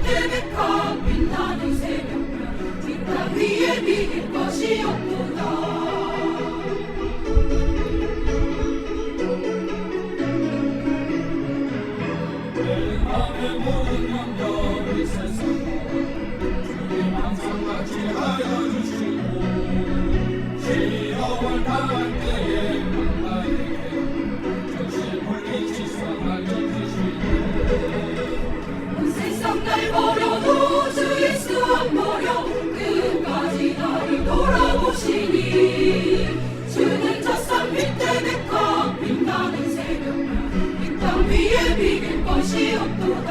때백한 빛나는 새벽별 이 땅 위에 비길 것이 없도다. 내 맘의 모든 염려를 세상으로 주님 항상 같이 하여 주시고 시험을 당할 때에 나에게 정신을 일치선을 던지시네. 온 세상 날 버려도 주 예수 안 버려 끝까지 나를 돌아보시니 주는 저 산 밑에 백합 빛나는 새벽별 이 땅 위에 비길 것이 없도다.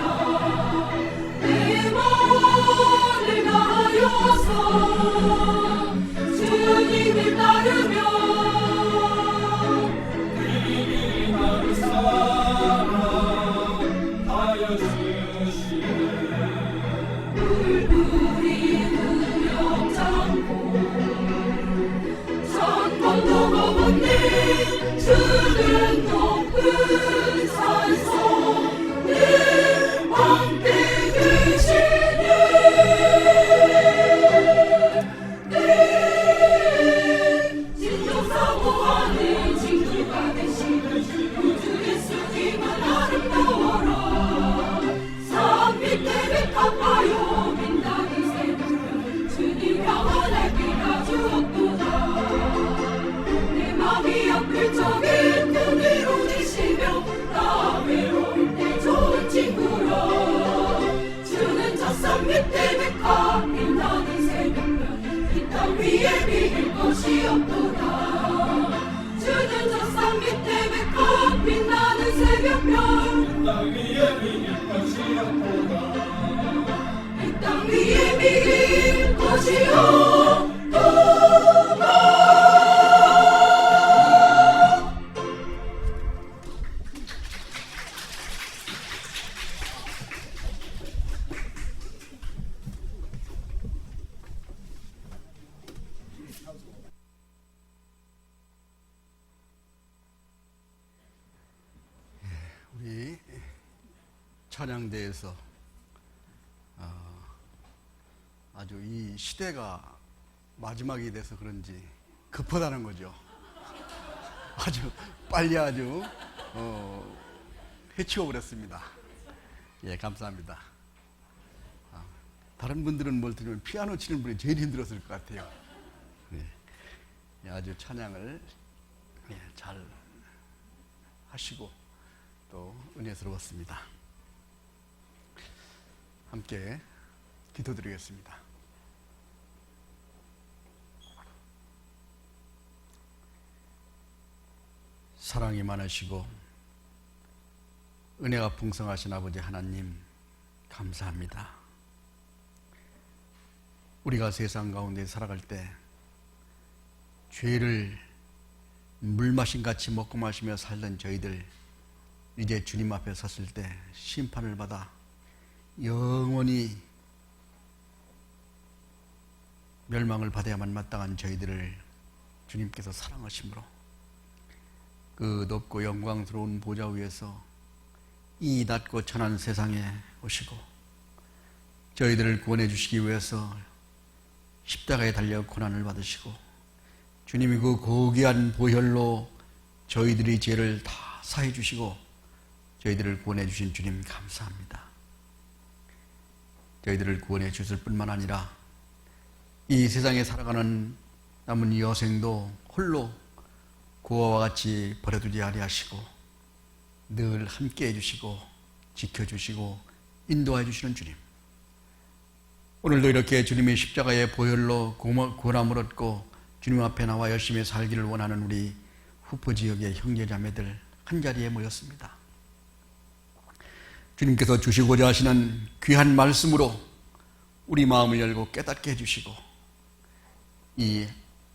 내 마음을 다하여서 주님을 따르며 주님이 나를 사랑하여 주시네. 불불이 무력 잠고 천번 넘어본네 주는 높은 산성 내 함께 계시네. 진정사모하는 징조가 되시는 우주 예수님은 아름다워라. 산 밑에 백합하여 빛나는 새벽별 주님 향한 날길 아주 없도다. 내 맘이 아플 적에 끈으로 내시며 나 외로울 때 좋은 친구라. 주는 저 산 밑에 백합 빛나는 새벽별 이 땅 위에 비길 것이 없도다. 주는 저 산 밑에 백합 빛나는 새벽별 땅 위에 비길 것이 없도다. 이 땅 위에 비길 것이 없도다. 우리 찬양대에서 아주 이 시대가 마지막이 돼서 그런지 급하다는 거죠. 아주 빨리 아주 해치워 버렸습니다. 예, 감사합니다. 다른 분들은 뭘 들으면 피아노 치는 분이 제일 힘들었을 것 같아요. 예, 아주 찬양을 잘 하시고 또 은혜스러웠습니다. 함께 기도드리겠습니다. 사랑이 많으시고 은혜가 풍성하신 아버지 하나님 감사합니다. 우리가 세상 가운데 살아갈 때 죄를 물마신같이 먹고 마시며 살던 저희들 이제 주님 앞에 섰을 때 심판을 받아 영원히 멸망을 받아야만 마땅한 저희들을 주님께서 사랑하심으로 그 높고 영광스러운 보좌 위에서 이 낮고 천한 세상에 오시고 저희들을 구원해 주시기 위해서 십자가에 달려 고난을 받으시고 주님이 그 고귀한 보혈로 저희들의 죄를 다 사해 주시고 저희들을 구원해 주신 주님 감사합니다. 저희들을 구원해 주실 뿐만 아니라 이 세상에 살아가는 남은 여생도 홀로 고아와 같이 버려두지 아니하시고 늘 함께 해주시고 지켜주시고 인도해 주시는 주님, 오늘도 이렇게 주님의 십자가의 보혈로 구원함을 얻고 주님 앞에 나와 열심히 살기를 원하는 우리 후포 지역의 형제자매들 한자리에 모였습니다. 주님께서 주시고자 하시는 귀한 말씀으로 우리 마음을 열고 깨닫게 해주시고 이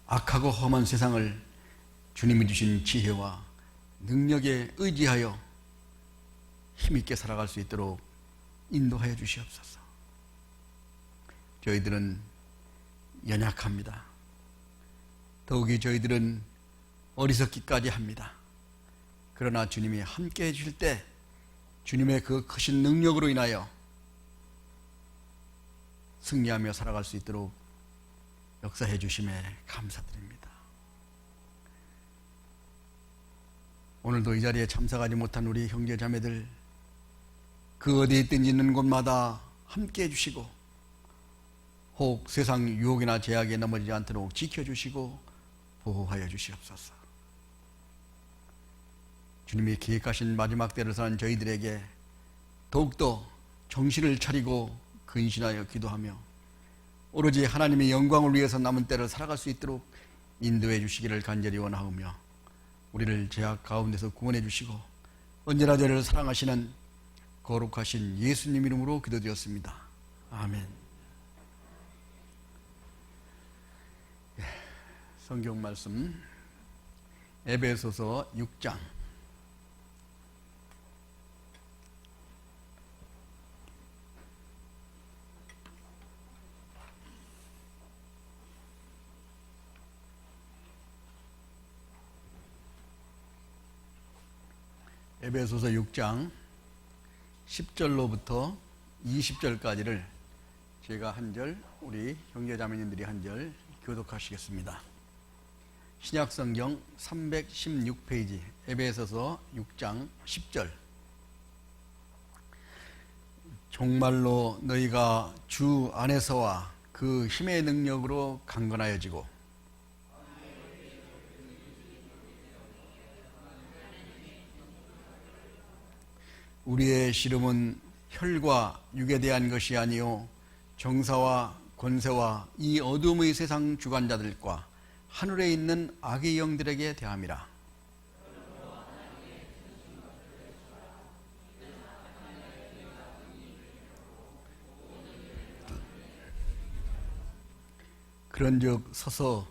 악하고 험한 세상을 주님이 주신 지혜와 능력에 의지하여 힘있게 살아갈 수 있도록 인도하여 주시옵소서. 저희들은 연약합니다. 더욱이 저희들은 어리석기까지 합니다. 그러나 주님이 함께 해주실 때 주님의 그 크신 능력으로 인하여 승리하며 살아갈 수 있도록 역사해 주심에 감사드립니다. 오늘도 이 자리에 참석하지 못한 우리 형제 자매들 그 어디에 있든 있는 곳마다 함께 해주시고 혹 세상 유혹이나 제약에 넘어지지 않도록 지켜주시고 보호하여 주시옵소서. 주님이 계획하신 마지막 때를 사는 저희들에게 더욱더 정신을 차리고 근신하여 기도하며 오로지 하나님의 영광을 위해서 남은 때를 살아갈 수 있도록 인도해 주시기를 간절히 원하오며 우리를 죄악 가운데서 구원해 주시고 언제나 저를 사랑하시는 거룩하신 예수님 이름으로 기도드렸습니다. 아멘. 성경 말씀 에베소서 6장 에베소서 6장 10절로부터 20절까지를 제가 한 절, 우리 형제자매님들이 한 절 교독하시겠습니다. 신약성경 316페이지 에베소서 6장 10절. 정말로 너희가 주 안에서와 그 힘의 능력으로 강건하여지고 우리의 씨름은 혈과 육에 대한 것이 아니요 정사와 권세와 이 어둠의 세상 주관자들과 하늘에 있는 악의 영들에게 대함이라. 그런즉 서서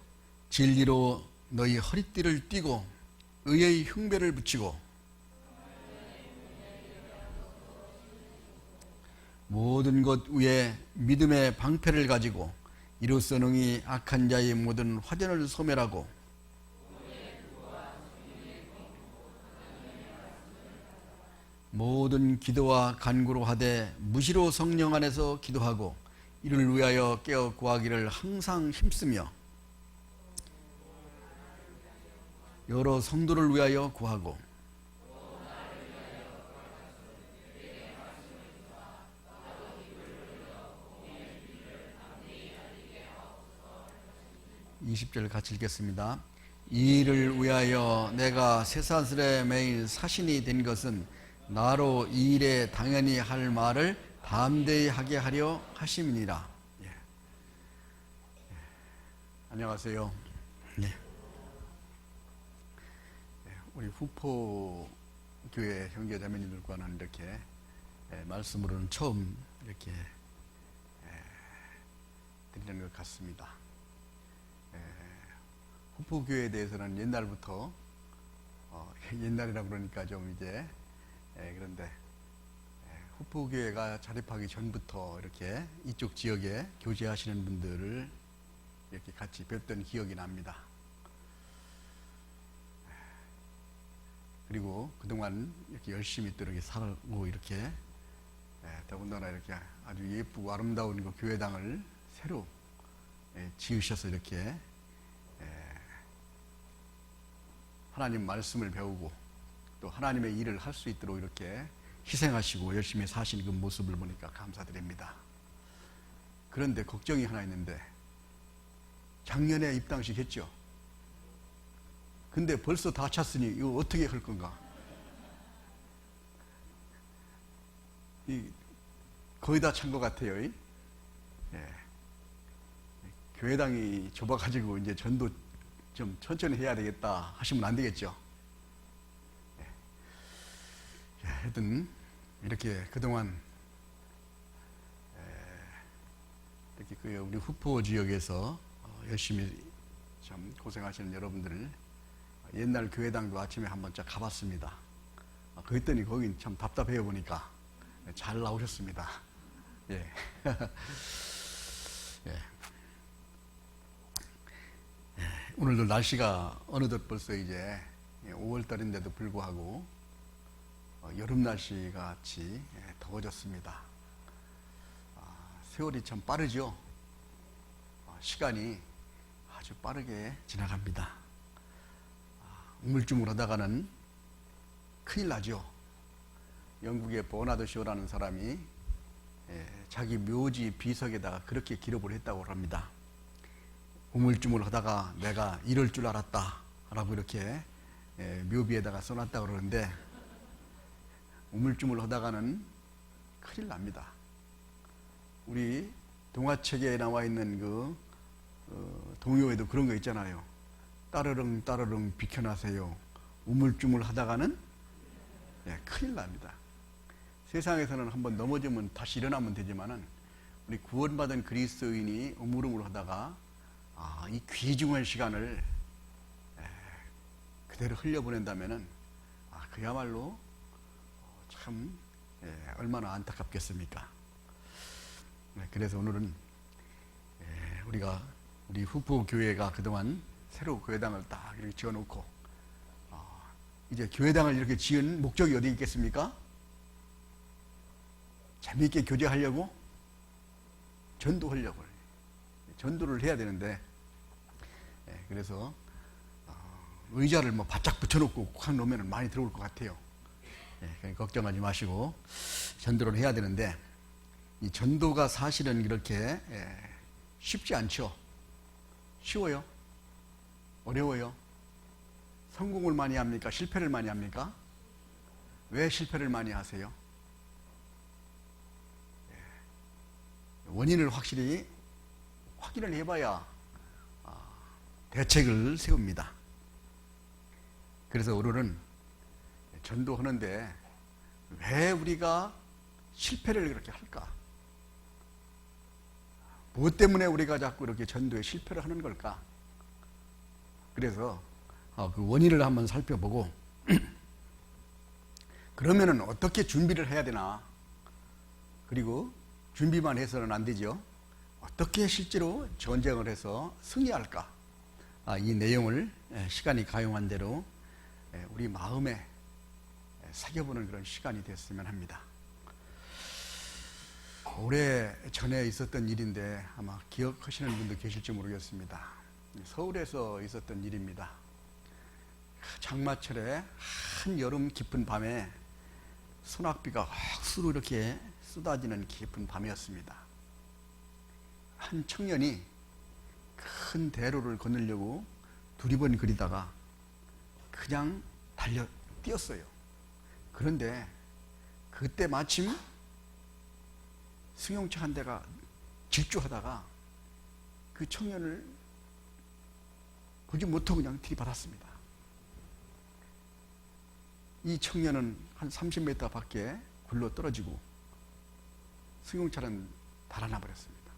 진리로 너희 허리띠를 띠고 의의 흉배를 붙이고 모든 것 위에 믿음의 방패를 가지고 이로써 능히 악한 자의 모든 화전을 소멸하고 모든 기도와 간구로 하되 무시로 성령 안에서 기도하고 이를 위하여 깨어 구하기를 항상 힘쓰며 여러 성도를 위하여 구하고 20절 같이 읽겠습니다. 이 일을 위하여 내가 쇠사슬에 매일 사신이 된 것은 나로 이 일에 당연히 할 말을 담대히 하게 하려 하심이니라. 예. 안녕하세요. 예. 우리 후포 교회 형제자매님들과는 이렇게 말씀으로는 처음 이렇게 드리는 것 같습니다. 후포교회에 대해서는 옛날부터 옛날이라 그러니까 좀 이제 그런데 후포교회가 자립하기 전부터 이렇게 이쪽 지역에 교제하시는 분들을 이렇게 같이 뵀던 기억이 납니다. 그리고 그동안 이렇게 열심히 또 이렇게 살고 이렇게 더군다나 이렇게 아주 예쁘고 아름다운 그 교회당을 새로 지으셔서 이렇게 하나님 말씀을 배우고 또 하나님의 일을 할 수 있도록 이렇게 희생하시고 열심히 사시는 그 모습을 보니까 감사드립니다. 그런데 걱정이 하나 있는데 작년에 입당식 했죠. 근데 벌써 다 찼으니 이거 어떻게 할 건가? 거의 다 찬 것 같아요. 예. 교회당이 좁아가지고 이제 전도 좀 천천히 해야 되겠다 하시면 안 되겠죠. 예. 하여튼 이렇게 그동안 이렇게 우리 후포 지역에서 열심히 참 고생하시는 여러분들을 옛날 교회당도 아침에 한번 쫙 가봤습니다. 그랬더니 거긴 참 답답해 보니까 잘 나오셨습니다. 예. 예. 오늘도 날씨가 어느덧 벌써 이제 5월달인데도 불구하고 여름 날씨 같이 더워졌습니다. 세월이 참 빠르죠. 시간이 아주 빠르게 지나갑니다. 우물쭈물하다가는 큰일 나죠. 영국의 버나드 쇼라는 사람이 자기 묘지 비석에다가 그렇게 기록을 했다고 합니다. 우물쭈물하다가 내가 이럴 줄 알았다 라고 이렇게 묘비에다가 써놨다고 그러는데, 우물쭈물하다가는 큰일 납니다. 우리 동화책에 나와 있는 그 동요에도 그런 거 있잖아요. 따르릉 따르릉 비켜나세요. 우물쭈물 하다가는 큰일 납니다. 세상에서는 한번 넘어지면 다시 일어나면 되지만은, 우리 구원받은 그리스도인이 우물우물 하다가 이 귀중한 시간을 그대로 흘려보낸다면은 그야말로 참 얼마나 안타깝겠습니까? 그래서 오늘은 우리 후포 교회가 그동안 새로 교회당을 딱 이렇게 지어놓고, 이제 교회당을 이렇게 지은 목적이 어디 있겠습니까? 재미있게 교제하려고, 전도하려고, 전도를 해야 되는데, 그래서 의자를 뭐 바짝 붙여놓고 확 놓으면 많이 들어올 것 같아요. 걱정하지 마시고 전도를 해야 되는데, 이 전도가 사실은 그렇게 쉽지 않죠. 쉬워요? 어려워요? 성공을 많이 합니까? 실패를 많이 합니까? 왜 실패를 많이 하세요? 원인을 확실히 확인을 해봐야 대책을 세웁니다. 그래서 오늘은 전도하는데 왜 우리가 실패를 그렇게 할까? 무엇 때문에 우리가 자꾸 이렇게 전도에 실패를 하는 걸까? 그래서 그 원인을 한번 살펴보고 그러면은 어떻게 준비를 해야 되나? 그리고 준비만 해서는 안 되죠. 어떻게 실제로 전쟁을 해서 승리할까? 이 내용을 시간이 가용한 대로 우리 마음에 새겨보는 그런 시간이 됐으면 합니다. 오래 전에 있었던 일인데 아마 기억하시는 분도 계실지 모르겠습니다. 서울에서 있었던 일입니다. 장마철에 한여름 깊은 밤에 소낙비가 억수로 이렇게 쏟아지는 깊은 밤이었습니다. 한 청년이 큰 대로를 건너려고 두리번거리다가 그냥 뛰었어요. 그런데 그때 마침 승용차 한 대가 질주하다가 그 청년을 보지 못하고 그냥 들이받았습니다. 이 청년은 한 30m 밖에 굴러 떨어지고 승용차는 달아나 버렸습니다.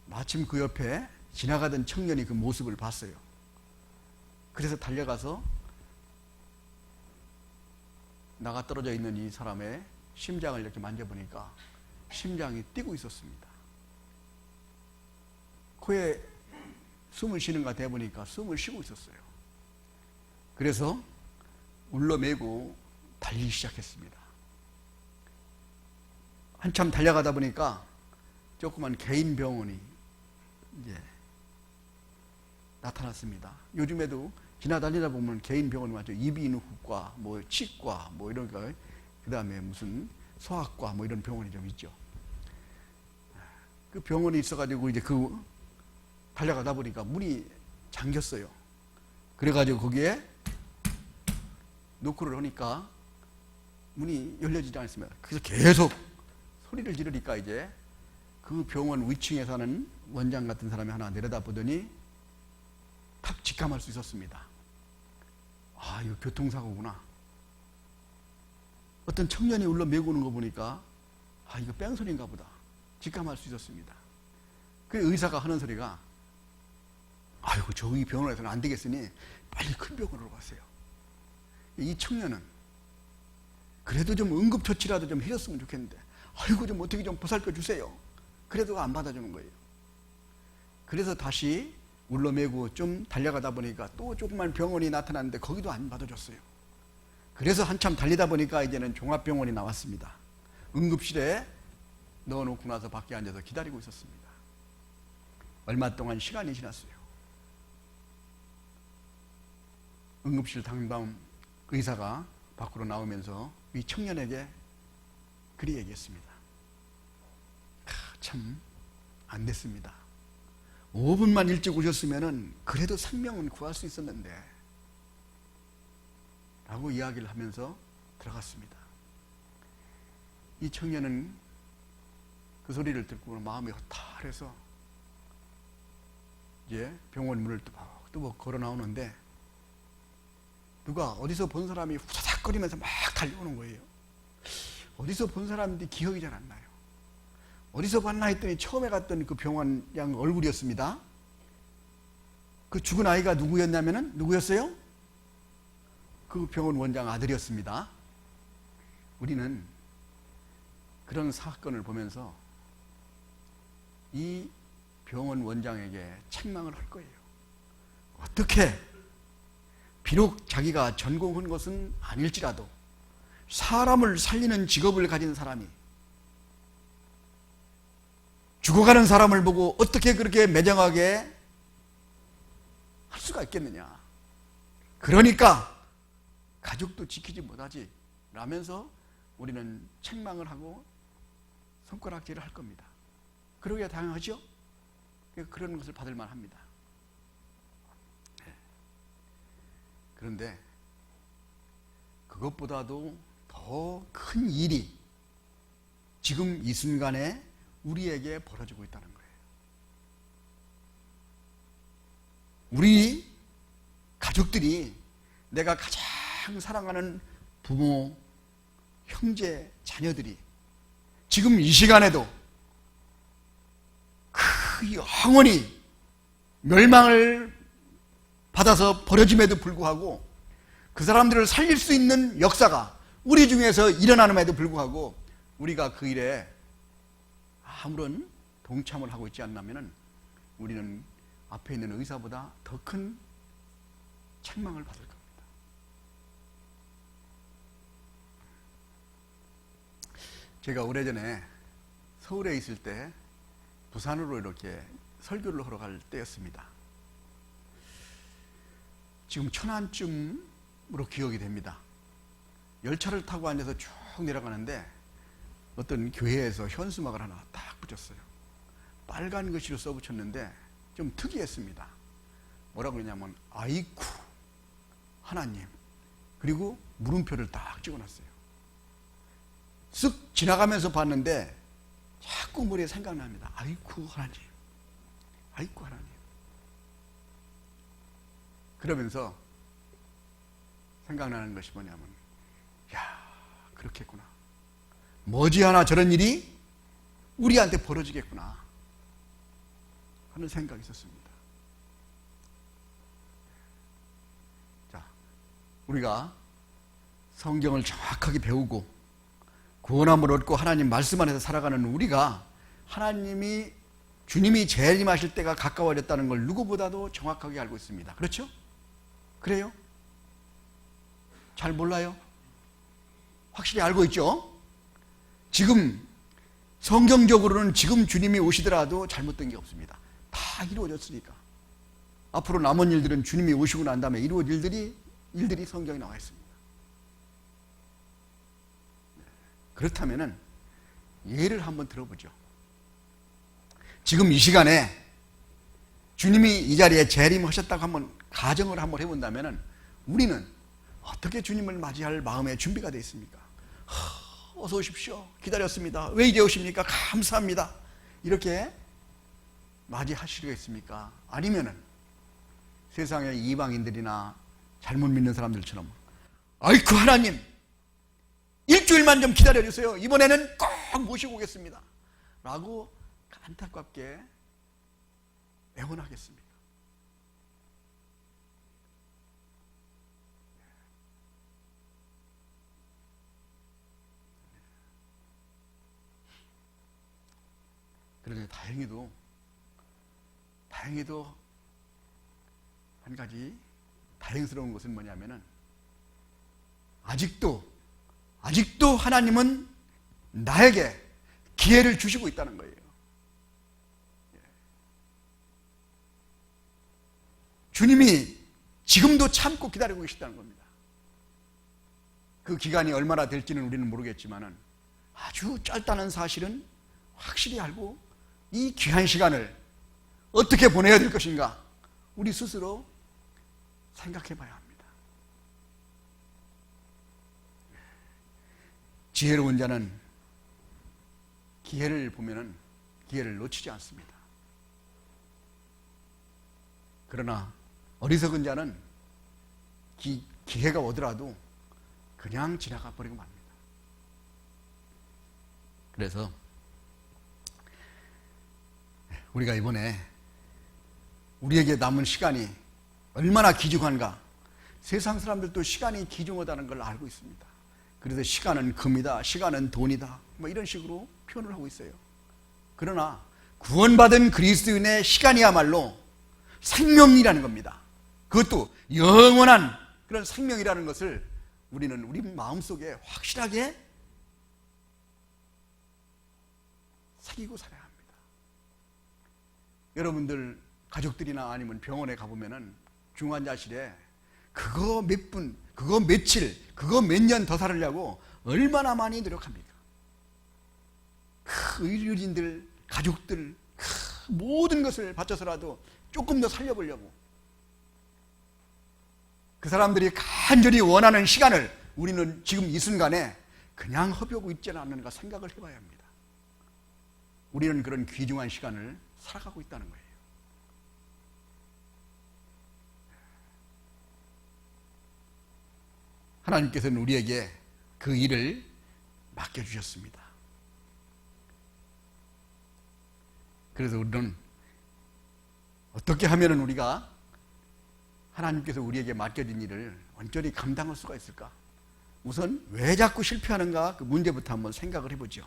마침 그 옆에 지나가던 청년이 그 모습을 봤어요. 그래서 달려가서 나가 떨어져 있는 이 사람의 심장을 이렇게 만져보니까 심장이 뛰고 있었습니다. 코에 숨을 쉬는가 대보니까 숨을 쉬고 있었어요. 그래서 울러매고 달리기 시작했습니다. 한참 달려가다 보니까 조그만 개인 병원이 이제 나타났습니다. 요즘에도 지나다니다 보면 개인 병원이 많죠. 이비인후과, 뭐 치과, 뭐 이런 거, 그 다음에 무슨 소아과, 뭐 이런 병원이 좀 있죠. 그 병원이 있어가지고 이제 달려가다 보니까 문이 잠겼어요. 그래가지고 거기에 노크를 하니까 문이 열려지지 않습니다. 그래서 계속 소리를 지르니까 이제 그 병원 위층에 사는 원장 같은 사람이 하나 내려다 보더니 탁 직감할 수 있었습니다. 이거 교통사고구나. 어떤 청년이 울러 메고 오는 거 보니까 이거 뺑소니인가 보다. 직감할 수 있었습니다. 그 의사가 하는 소리가 아이고 저기 병원에서는 안 되겠으니 빨리 큰 병원으로 갔어요. 이 청년은 그래도 좀 응급처치라도 좀 해줬으면 좋겠는데 아이고 좀 어떻게 좀 보살펴 주세요. 그래도 안 받아주는 거예요. 그래서 다시 울러매고 좀 달려가다 보니까 또 조그만 병원이 나타났는데 거기도 안 받아줬어요. 그래서 한참 달리다 보니까 이제는 종합병원이 나왔습니다. 응급실에 넣어놓고 나서 밖에 앉아서 기다리고 있었습니다. 얼마 동안 시간이 지났어요. 응급실 담당 의사가 밖으로 나오면서 이 청년에게 그리 얘기했습니다. 참 안 됐습니다. 5분만 일찍 오셨으면 그래도 생명은 구할 수 있었는데 라고 이야기를 하면서 들어갔습니다. 이 청년은 그 소리를 듣고 마음이 허탈해서 이제 병원 문을 뚜벅뚜벅 걸어 나오는데 누가 어디서 본 사람이 후다닥거리면서 막 달려오는 거예요. 어디서 본 사람인데 기억이 잘 안 나요. 어디서 봤나 했더니 처음에 갔던 그 병원 양 얼굴이었습니다. 그 죽은 아이가 누구였어요? 그 병원 원장 아들이었습니다. 우리는 그런 사건을 보면서 이 병원 원장에게 책망을 할 거예요. 어떻게 비록 자기가 전공한 것은 아닐지라도 사람을 살리는 직업을 가진 사람이 죽어가는 사람을 보고 어떻게 그렇게 매정하게 할 수가 있겠느냐. 그러니까 가족도 지키지 못하지 라면서 우리는 책망을 하고 손가락질을 할 겁니다. 그러기야 당연하죠? 그런 것을 받을 만합니다. 그런데 그것보다도 더 큰 일이 지금 이 순간에 우리에게 벌어지고 있다는 거예요. 우리 가족들이 내가 가장 사랑하는 부모, 형제, 자녀들이 지금 이 시간에도 그 영원히 멸망을 받아서 버려짐에도 불구하고 그 사람들을 살릴 수 있는 역사가 우리 중에서 일어나는에도 불구하고 우리가 그 일에 아무런 동참을 하고 있지 않다면 우리는 앞에 있는 의사보다 더 큰 책망을 받을 겁니다. 제가 오래전에 서울에 있을 때 부산으로 이렇게 설교를 하러 갈 때였습니다. 지금 천안쯤으로 기억이 됩니다. 열차를 타고 앉아서 쭉 내려가는데 어떤 교회에서 현수막을 하나 딱 붙였어요. 빨간 글씨로 써붙였는데 좀 특이했습니다. 뭐라고 그러냐면 아이쿠 하나님, 그리고 물음표를 딱 찍어놨어요. 쓱 지나가면서 봤는데 자꾸 머리에 생각납니다. 아이쿠 하나님, 아이쿠 하나님. 그러면서 생각나는 것이 뭐냐면, 야, 그렇겠구나. 머지않아 저런 일이 우리한테 벌어지겠구나 하는 생각이 있었습니다. 자, 우리가 성경을 정확하게 배우고 구원함을 얻고 하나님 말씀 안에서 살아가는 우리가 하나님이 주님이 재림하실 때가 가까워졌다는 걸 누구보다도 정확하게 알고 있습니다. 그렇죠? 그래요? 잘 몰라요? 확실히 알고 있죠? 지금 성경적으로는 지금 주님이 오시더라도 잘못된 게 없습니다. 다 이루어졌으니까. 앞으로 남은 일들은 주님이 오시고 난 다음에 이루어질 일들이 성경에 나와 있습니다. 그렇다면 예를 한번 들어보죠. 지금 이 시간에 주님이 이 자리에 재림하셨다고 한번 가정을 한번 해본다면 우리는 어떻게 주님을 맞이할 마음의 준비가 되어 있습니까? 어서 오십시오. 기다렸습니다. 왜 이제 오십니까? 감사합니다. 이렇게 맞이하시겠습니까? 아니면은 세상의 이방인들이나 잘못 믿는 사람들처럼 아이쿠 하나님, 일주일만 좀 기다려주세요. 이번에는 꼭 모시고 오겠습니다. 라고 안타깝게 애원하겠습니까? 그런데 다행히도 한 가지 다행스러운 것은 뭐냐면은 아직도 하나님은 나에게 기회를 주시고 있다는 거예요. 주님이 지금도 참고 기다리고 계시다는 겁니다. 그 기간이 얼마나 될지는 우리는 모르겠지만 아주 짧다는 사실은 확실히 알고 이 귀한 시간을 어떻게 보내야 될 것인가 우리 스스로 생각해 봐야 합니다. 지혜로운 자는 기회를 보면은 기회를 놓치지 않습니다. 그러나 어리석은 자는 기회가 오더라도 그냥 지나가 버리고 맙니다. 그래서 우리가 이번에 우리에게 남은 시간이 얼마나 귀중한가, 세상 사람들도 시간이 귀중하다는 걸 알고 있습니다. 그래서 시간은 금이다, 시간은 돈이다, 뭐 이런 식으로 표현을 하고 있어요. 그러나 구원받은 그리스도인의 시간이야말로 생명이라는 겁니다. 그것도 영원한 그런 생명이라는 것을 우리는 우리 마음속에 확실하게 새기고 살아야 합니다. 여러분들 가족들이나 아니면 병원에 가보면은 중환자실에 그거 몇 분, 그거 며칠, 그거 몇 년 더 살으려고 얼마나 많이 노력합니까? 그 의료진들, 가족들, 모든 것을 바쳐서라도 조금 더 살려보려고 그 사람들이 간절히 원하는 시간을 우리는 지금 이 순간에 그냥 허비하고 있지는 않는가 생각을 해봐야 합니다. 우리는 그런 귀중한 시간을 살아가고 있다는 거예요. 하나님께서는 우리에게 그 일을 맡겨주셨습니다. 그래서 우리는 어떻게 하면 우리가 하나님께서 우리에게 맡겨진 일을 온전히 감당할 수가 있을까? 우선 왜 자꾸 실패하는가 그 문제부터 한번 생각을 해보죠.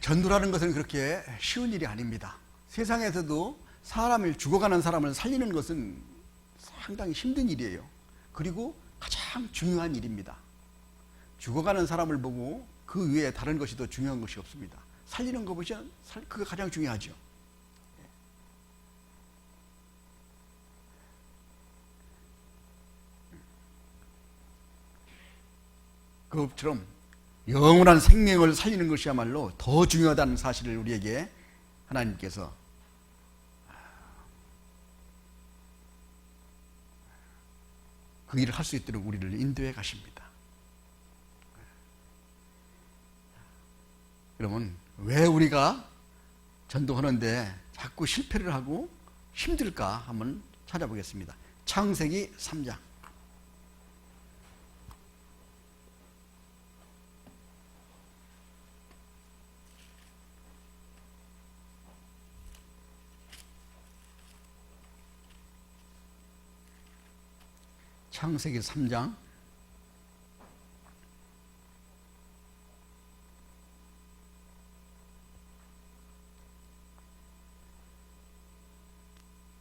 전도라는 것은 그렇게 쉬운 일이 아닙니다. 세상에서도 사람을 죽어가는 사람을 살리는 것은 상당히 힘든 일이에요. 그리고 가장 중요한 일입니다. 죽어가는 사람을 보고 그 외에 다른 것이 더 중요한 것이 없습니다. 살리는 것이 그게 가장 중요하죠. 그것처럼 영원한 생명을 살리는 것이야말로 더 중요하다는 사실을 우리에게 하나님께서 그 일을 할 수 있도록 우리를 인도해 가십니다. 그러면 왜 우리가 전도하는데 자꾸 실패를 하고 힘들까 한번 찾아보겠습니다. 창세기 3장. 창세기 3장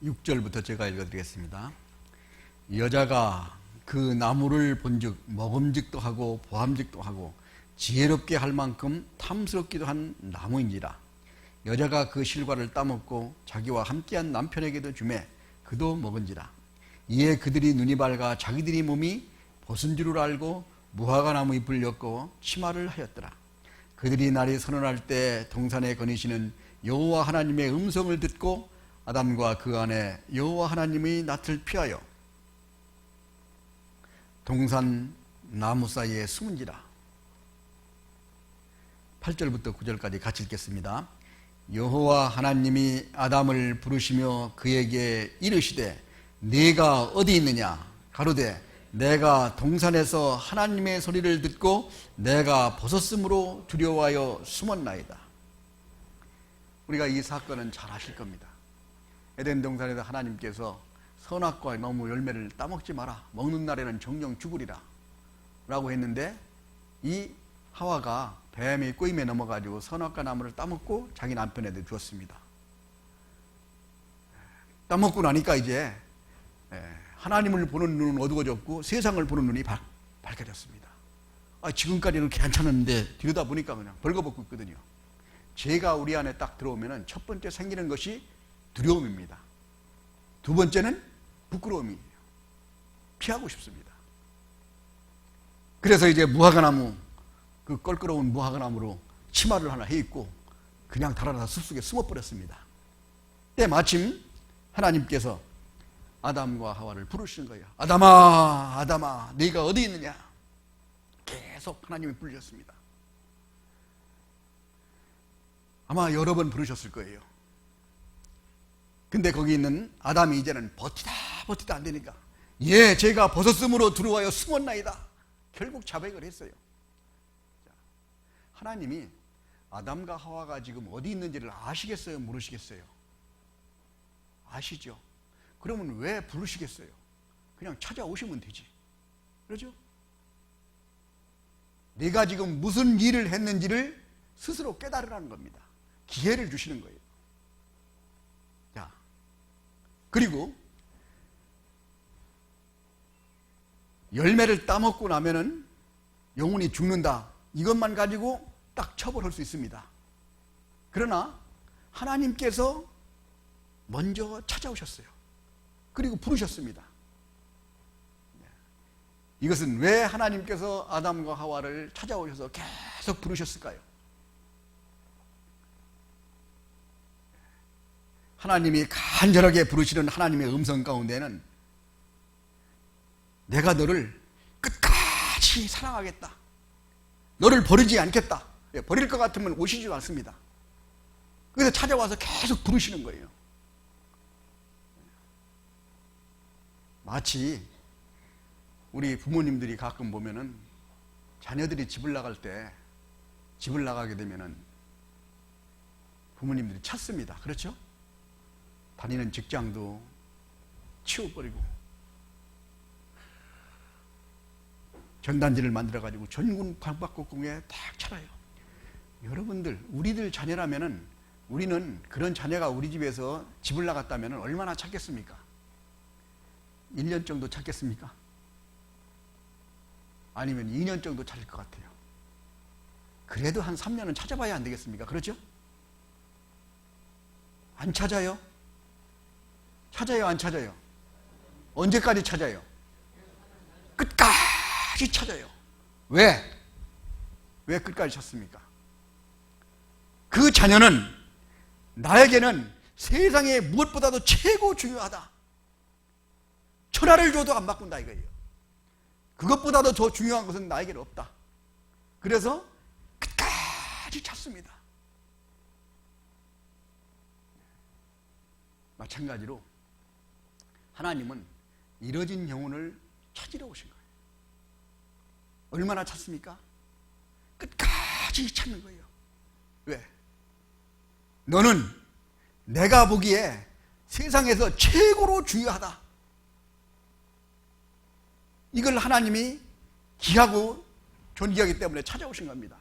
6절부터 제가 읽어드리겠습니다. 여자가 그 나무를 본즉 먹음직도 하고 보암직도 하고 지혜롭게 할 만큼 탐스럽기도 한 나무인지라. 여자가 그 실과를 따먹고 자기와 함께한 남편에게도 주매 그도 먹은지라. 이에 그들이 눈이 밝아 자기들이 몸이 벗은 줄을 알고 무화과 나무 잎을 엮고 치마를 하였더라. 그들이 날이 선언할 때 동산에 거니시는 여호와 하나님의 음성을 듣고 아담과 그 아내 여호와 하나님의 낯을 피하여 동산 나무 사이에 숨은지라. 8절부터 9절까지 같이 읽겠습니다. 여호와 하나님이 아담을 부르시며 그에게 이르시되 네가 어디 있느냐? 가로되 내가 동산에서 하나님의 소리를 듣고 내가 벗었으므로 두려워하여 숨었나이다. 우리가 이 사건은 잘 아실 겁니다. 에덴 동산에서 하나님께서 선악과 나무 열매를 따먹지 마라. 먹는 날에는 정령 죽으리라 라고 했는데 이 하와가 뱀의 꼬임에 넘어가지고 선악과 나무를 따먹고 자기 남편에게 주었습니다. 따먹고 나니까 이제 하나님을 보는 눈은 어두워졌고 세상을 보는 눈이 밝혀졌습니다. 지금까지는 괜찮았는데 들여다보니까 그냥 벌거벗고 있거든요. 죄가 우리 안에 딱 들어오면 첫 번째 생기는 것이 두려움입니다. 두 번째는 부끄러움이에요. 피하고 싶습니다. 그래서 이제 무화과나무, 그 껄끄러운 무화과나무로 치마를 하나 해 입고 그냥 달아나 숲속에 숨어버렸습니다. 때마침 하나님께서 아담과 하와를 부르시는 거예요. 아담아, 아담아, 네가 어디 있느냐? 계속 하나님이 부르셨습니다. 아마 여러 번 부르셨을 거예요. 근데 거기 있는 아담이 이제는 버티다 안 되니까, 예, 제가 벗었으므로 들어와요 숨었나이다. 결국 자백을 했어요. 하나님이 아담과 하와가 지금 어디 있는지를 아시겠어요? 모르시겠어요? 아시죠? 그러면 왜 부르시겠어요? 그냥 찾아오시면 되지. 그렇죠? 내가 지금 무슨 일을 했는지를 스스로 깨달으라는 겁니다. 기회를 주시는 거예요. 자, 그리고 열매를 따먹고 나면은 영혼이 죽는다. 이것만 가지고 딱 처벌할 수 있습니다. 그러나 하나님께서 먼저 찾아오셨어요. 그리고 부르셨습니다. 이것은 왜 하나님께서 아담과 하와를 찾아오셔서 계속 부르셨을까요? 하나님이 간절하게 부르시는 하나님의 음성 가운데는 내가 너를 끝까지 사랑하겠다. 너를 버리지 않겠다. 버릴 것 같으면 오시지 않습니다. 그래서 찾아와서 계속 부르시는 거예요. 마치 우리 부모님들이 가끔 보면은 자녀들이 집을 나가게 되면은 부모님들이 찾습니다. 그렇죠? 다니는 직장도 치워버리고 전단지를 만들어가지고 전군 방박곡궁에 딱 차려요. 여러분들, 우리들 자녀라면은, 우리는 그런 자녀가 우리 집에서 집을 나갔다면 얼마나 찾겠습니까? 1년 정도 찾겠습니까? 아니면 2년 정도 찾을 것 같아요. 그래도 한 3년은 찾아봐야 안 되겠습니까? 그렇죠? 안 찾아요? 찾아요, 안 찾아요? 언제까지 찾아요? 끝까지 찾아요. 왜? 왜 끝까지 찾습니까? 그 자녀는 나에게는 세상에 무엇보다도 최고 중요하다. 천하를 줘도 안 바꾼다 이거예요. 그것보다도 더 중요한 것은 나에게는 없다. 그래서 끝까지 찾습니다. 마찬가지로 하나님은 이뤄진 영혼을 찾으러 오신 거예요. 얼마나 찾습니까? 끝까지 찾는 거예요. 왜? 너는 내가 보기에 세상에서 최고로 중요하다. 이걸 하나님이 귀하고 존귀하기 때문에 찾아오신 겁니다.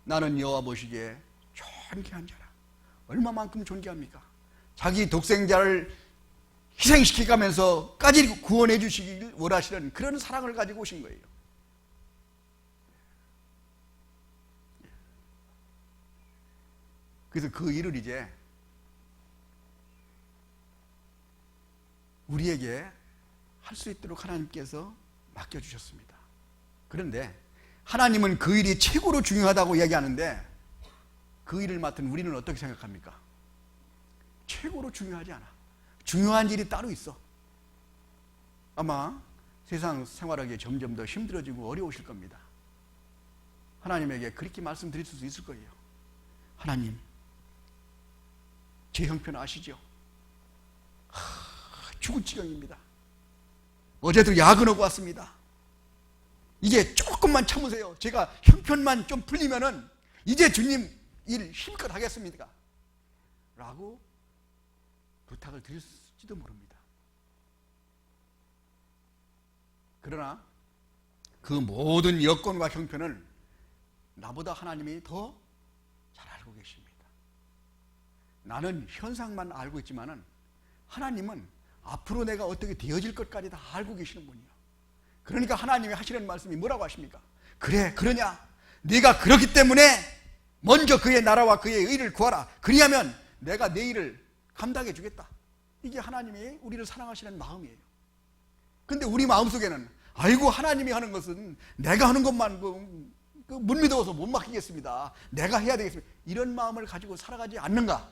나는 여호와 보시기에 존귀한 자라. 얼마만큼 존귀합니까? 자기 독생자를 희생시켜가면서까지 구원해 주시길 원하시는 그런 사랑을 가지고 오신 거예요. 그래서 그 일을 이제 우리에게 할 수 있도록 하나님께서 맡겨주셨습니다. 그런데 하나님은 그 일이 최고로 중요하다고 얘기하는데 그 일을 맡은 우리는 어떻게 생각합니까? 최고로 중요하지 않아. 중요한 일이 따로 있어. 아마 세상 생활하기 점점 더 힘들어지고 어려우실 겁니다. 하나님에게 그렇게 말씀드릴 수 있을 거예요. 하나님, 제 형편 아시죠? 죽을 지경입니다. 어제도 야근하고 왔습니다. 이제 조금만 참으세요. 제가 형편만 좀 풀리면은 이제 주님 일 힘껏 하겠습니다. 라고 부탁을 드릴지도 모릅니다. 그러나 그 모든 여건과 형편을 나보다 하나님이 더 잘 알고 계십니다. 나는 현상만 알고 있지만은 하나님은 앞으로 내가 어떻게 되어질 것까지 다 알고 계시는 분이요. 그러니까 하나님이 하시는 말씀이 뭐라고 하십니까? 그래, 그러냐? 네가 그렇기 때문에 먼저 그의 나라와 그의 의를 구하라. 그리하면 내가 내 일을 감당해 주겠다. 이게 하나님이 우리를 사랑하시는 마음이에요. 근데 우리 마음속에는 아이고, 하나님이 하는 것은 내가 하는 것만 못 믿어서 못 맡기겠습니다. 내가 해야 되겠습니다. 이런 마음을 가지고 살아가지 않는가?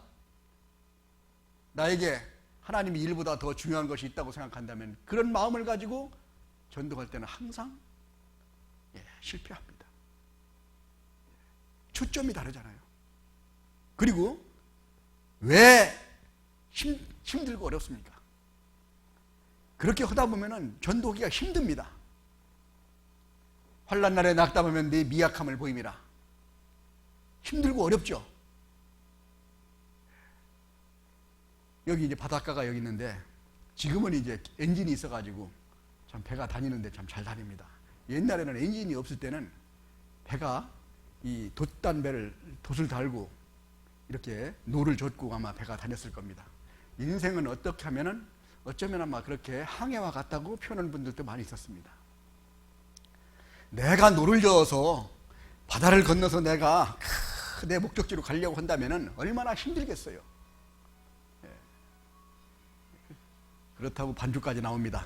나에게 하나님이 일보다 더 중요한 것이 있다고 생각한다면 그런 마음을 가지고 전도할 때는 항상 실패합니다. 초점이 다르잖아요. 그리고 왜 힘들고 어렵습니까? 그렇게 하다 보면은 전도하기가 힘듭니다. 환난 날에 낙담하면 내 미약함을 보임이라. 힘들고 어렵죠. 여기 이제 바닷가가 여기 있는데 지금은 이제 엔진이 있어가지고 참 배가 다니는데 참 잘 다닙니다. 옛날에는 엔진이 없을 때는 배가 이 돛을 달고 이렇게 노를 젓고 아마 배가 다녔을 겁니다. 인생은 어떻게 하면은 어쩌면 아마 그렇게 항해와 같다고 표현하는 분들도 많이 있었습니다. 내가 노를 저어서 바다를 건너서 내가 내 목적지로 가려고 한다면은 얼마나 힘들겠어요. 그렇다고 반주까지 나옵니다.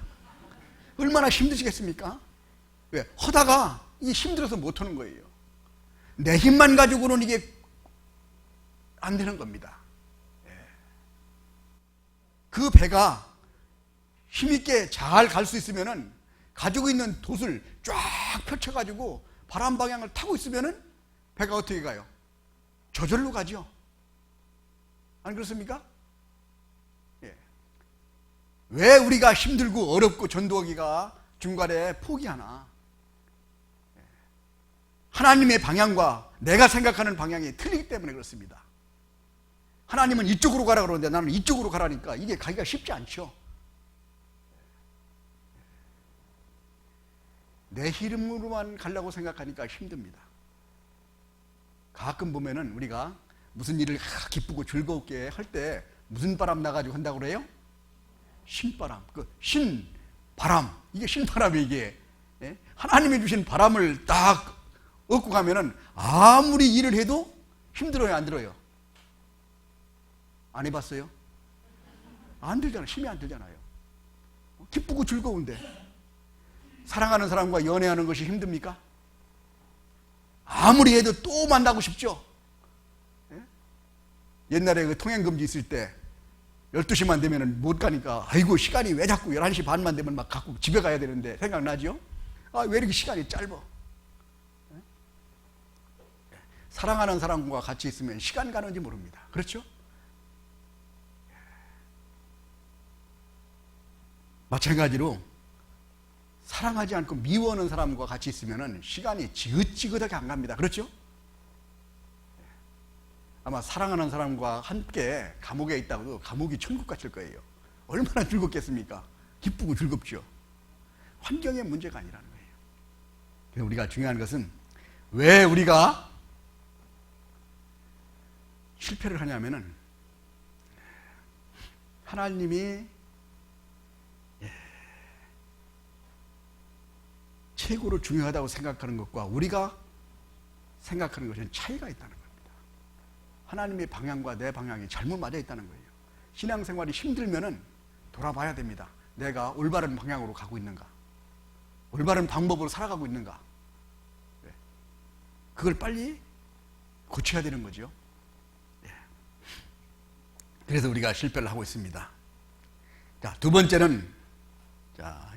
얼마나 힘드시겠습니까? 왜? 하다가 이게 힘들어서 못하는 거예요. 내 힘만 가지고는 이게 안 되는 겁니다. 그 배가 힘있게 잘 갈 수 있으면은 가지고 있는 돛을 쫙 펼쳐가지고 바람 방향을 타고 있으면은 배가 어떻게 가요? 저절로 가죠. 안 그렇습니까? 왜 우리가 힘들고 어렵고 전도하기가 중간에 포기하나? 하나님의 방향과 내가 생각하는 방향이 틀리기 때문에 그렇습니다. 하나님은 이쪽으로 가라 그러는데 나는 이쪽으로 가라니까 이게 가기가 쉽지 않죠. 내 이름으로만 가려고 생각하니까 힘듭니다. 가끔 보면은 우리가 무슨 일을 기쁘고 즐겁게 할 때 무슨 바람 나가지고 한다고 그래요? 신바람, 신바람, 이게 신바람이 이게 하나님이 주신 바람을 딱 얻고 가면은 아무리 일을 해도 힘들어요, 안 들어요? 안 해봤어요? 안 들잖아요. 힘이 안 들잖아요. 기쁘고 즐거운데 사랑하는 사람과 연애하는 것이 힘듭니까? 아무리 해도 또 만나고 싶죠. 옛날에 그 통행금지 있을 때 12시만 되면 못 가니까 아이고 시간이 왜 자꾸 11시 반만 되면 막 갖고 집에 가야 되는데 생각나죠? 아, 왜 이렇게 시간이 짧아? 사랑하는 사람과 같이 있으면 시간 가는지 모릅니다. 그렇죠? 마찬가지로 사랑하지 않고 미워하는 사람과 같이 있으면 시간이 지긋지긋하게 안 갑니다. 그렇죠? 아마 사랑하는 사람과 함께 감옥에 있다고 감옥이 천국 같을 거예요. 얼마나 즐겁겠습니까? 기쁘고 즐겁죠. 환경의 문제가 아니라는 거예요. 그래서 우리가 중요한 것은 왜 우리가 실패를 하냐면은 하나님이 최고로 중요하다고 생각하는 것과 우리가 생각하는 것은 차이가 있다는 겁니다. 하나님의 방향과 내 방향이 잘못 맞아 있다는 거예요. 신앙생활이 힘들면은 돌아봐야 됩니다. 내가 올바른 방향으로 가고 있는가? 올바른 방법으로 살아가고 있는가? 그걸 빨리 고쳐야 되는 거죠. 그래서 우리가 실패를 하고 있습니다. 자, 두 번째는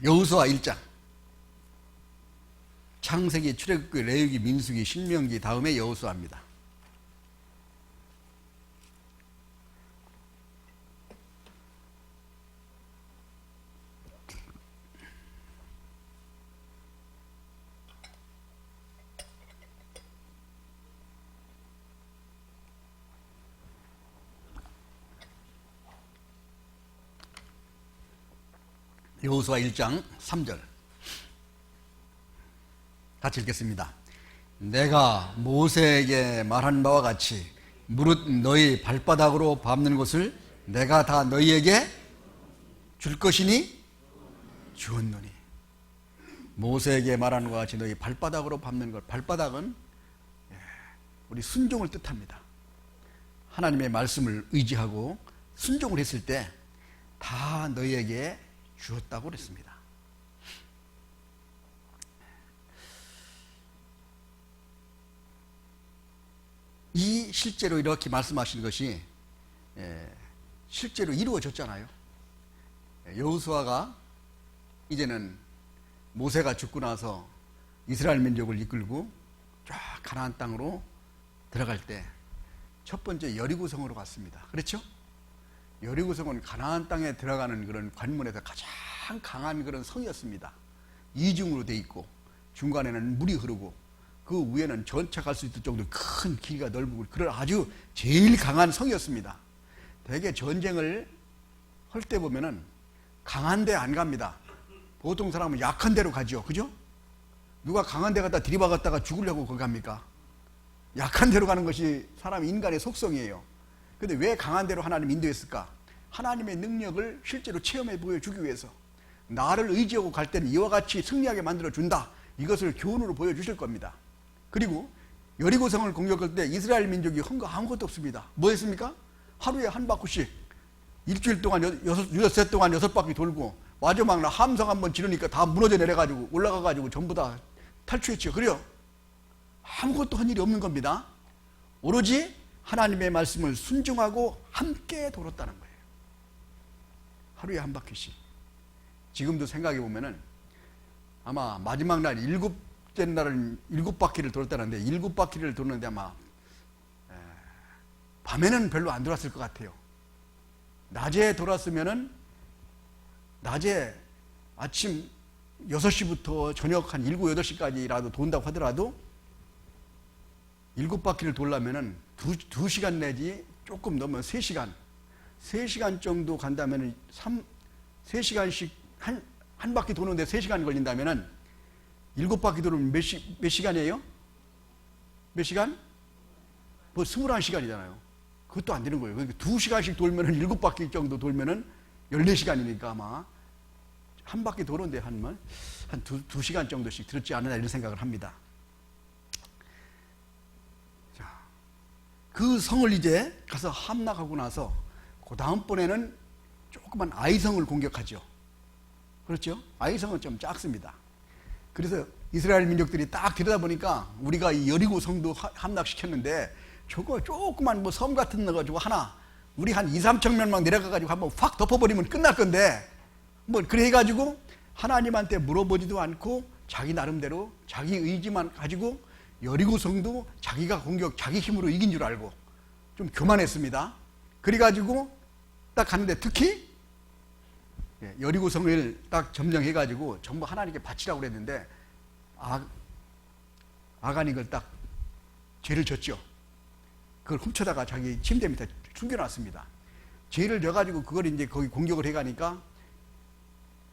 여호수아 1장. 창세기, 출애굽기, 레위기, 민수기, 신명기 다음에 여호수아입니다. 여호수아 1장 3절 같이 읽겠습니다. 내가 모세에게 말한 바와 같이 무릇 너희 발바닥으로 밟는 것을 내가 다 너희에게 줄 것이니 주었노니. 모세에게 말하는 것 같이 너희 발바닥으로 밟는 것. 발바닥은 우리 순종을 뜻합니다. 하나님의 말씀을 의지하고 순종을 했을 때 다 너희에게 주었다고 그랬습니다. 이 실제로 이렇게 말씀하신 것이 실제로 이루어졌잖아요. 여호수아가 이제는 모세가 죽고 나서 이스라엘 민족을 이끌고 쫙 가나안 땅으로 들어갈 때 첫 번째 여리고성으로 갔습니다. 그렇죠? 여리고성은 가나안 땅에 들어가는 그런 관문에서 가장 강한 그런 성이었습니다. 이중으로 돼 있고 중간에는 물이 흐르고 그 위에는 전차 갈 수 있을 정도로 큰 길이가 넓고 그런 아주 제일 강한 성이었습니다. 대개 전쟁을 할 때 보면은 강한 데 안 갑니다. 보통 사람은 약한 데로 가죠. 그죠? 누가 강한 데 갔다 들이박았다가 죽으려고 거기 갑니까? 약한 데로 가는 것이 사람 인간의 속성이에요. 근데 왜 강한 데로 하나님 인도했을까? 하나님의 능력을 실제로 체험해 보여주기 위해서. 나를 의지하고 갈 때는 이와 같이 승리하게 만들어준다. 이것을 교훈으로 보여주실 겁니다. 그리고 여리고성을 공격할 때 이스라엘 민족이 한 거 아무것도 없습니다. 뭐 했습니까? 하루에 한 바퀴씩 일주일 동안 여섯 동안 6바퀴 돌고 마지막 날 함성 한번 지르니까 다 무너져 내려가지고 올라가가지고 전부 다 탈출했죠. 그래요? 아무것도 한 일이 없는 겁니다. 오로지 하나님의 말씀을 순종하고 함께 돌았다는 거예요. 하루에 한 바퀴씩. 지금도 생각해 보면은 아마 마지막 날 7째 날은 7바퀴를 돌았다는데 7바퀴를 도는데 아마 밤에는 별로 안 돌았을 것 같아요. 낮에 돌았으면은 낮에 아침 6시부터 저녁 한 7, 8시까지라도 돈다고 하더라도 7바퀴를 돌려면은 2시간 내지 조금 넘으면 3시간 3시간 정도 간다면은 3시간씩 한 바퀴 도는데 3시간 걸린다면은 7바퀴 돌으면 몇 시간이에요? 몇 시간? 뭐 21시간이잖아요. 그것도 안 되는 거예요. 그러니까 2시간씩 돌면은 7바퀴 정도 돌면은 14시간이니까 아마 한 바퀴 도는데 한 2시간 정도씩 들었지 않느냐 이런 생각을 합니다. 자, 그 성을 이제 가서 함락하고 나서 그 다음번에는 조그만 아이성을 공격하죠. 그렇죠? 아이성은 좀 작습니다. 그래서 이스라엘 민족들이 딱 들여다보니까 우리가 이 여리고 성도 함락시켰는데 저거 조그만 뭐 섬 같은 거 가지고 하나 우리 한 2, 3천 명만 내려가가지고 한번 확 덮어버리면 끝날 건데 뭐 그래 해가지고 하나님한테 물어보지도 않고 자기 나름대로 자기 의지만 가지고 여리고 성도 자기가 자기 힘으로 이긴 줄 알고 좀 교만했습니다. 그래가지고 딱 갔는데 특히 여리고 성을 딱 점령해가지고 전부 하나님께 바치라고 그랬는데 아간이 그걸 딱 죄를 졌죠. 그걸 훔쳐다가 자기 침대 밑에 숨겨놨습니다. 죄를 져가지고 그걸 이제 거기 공격을 해가니까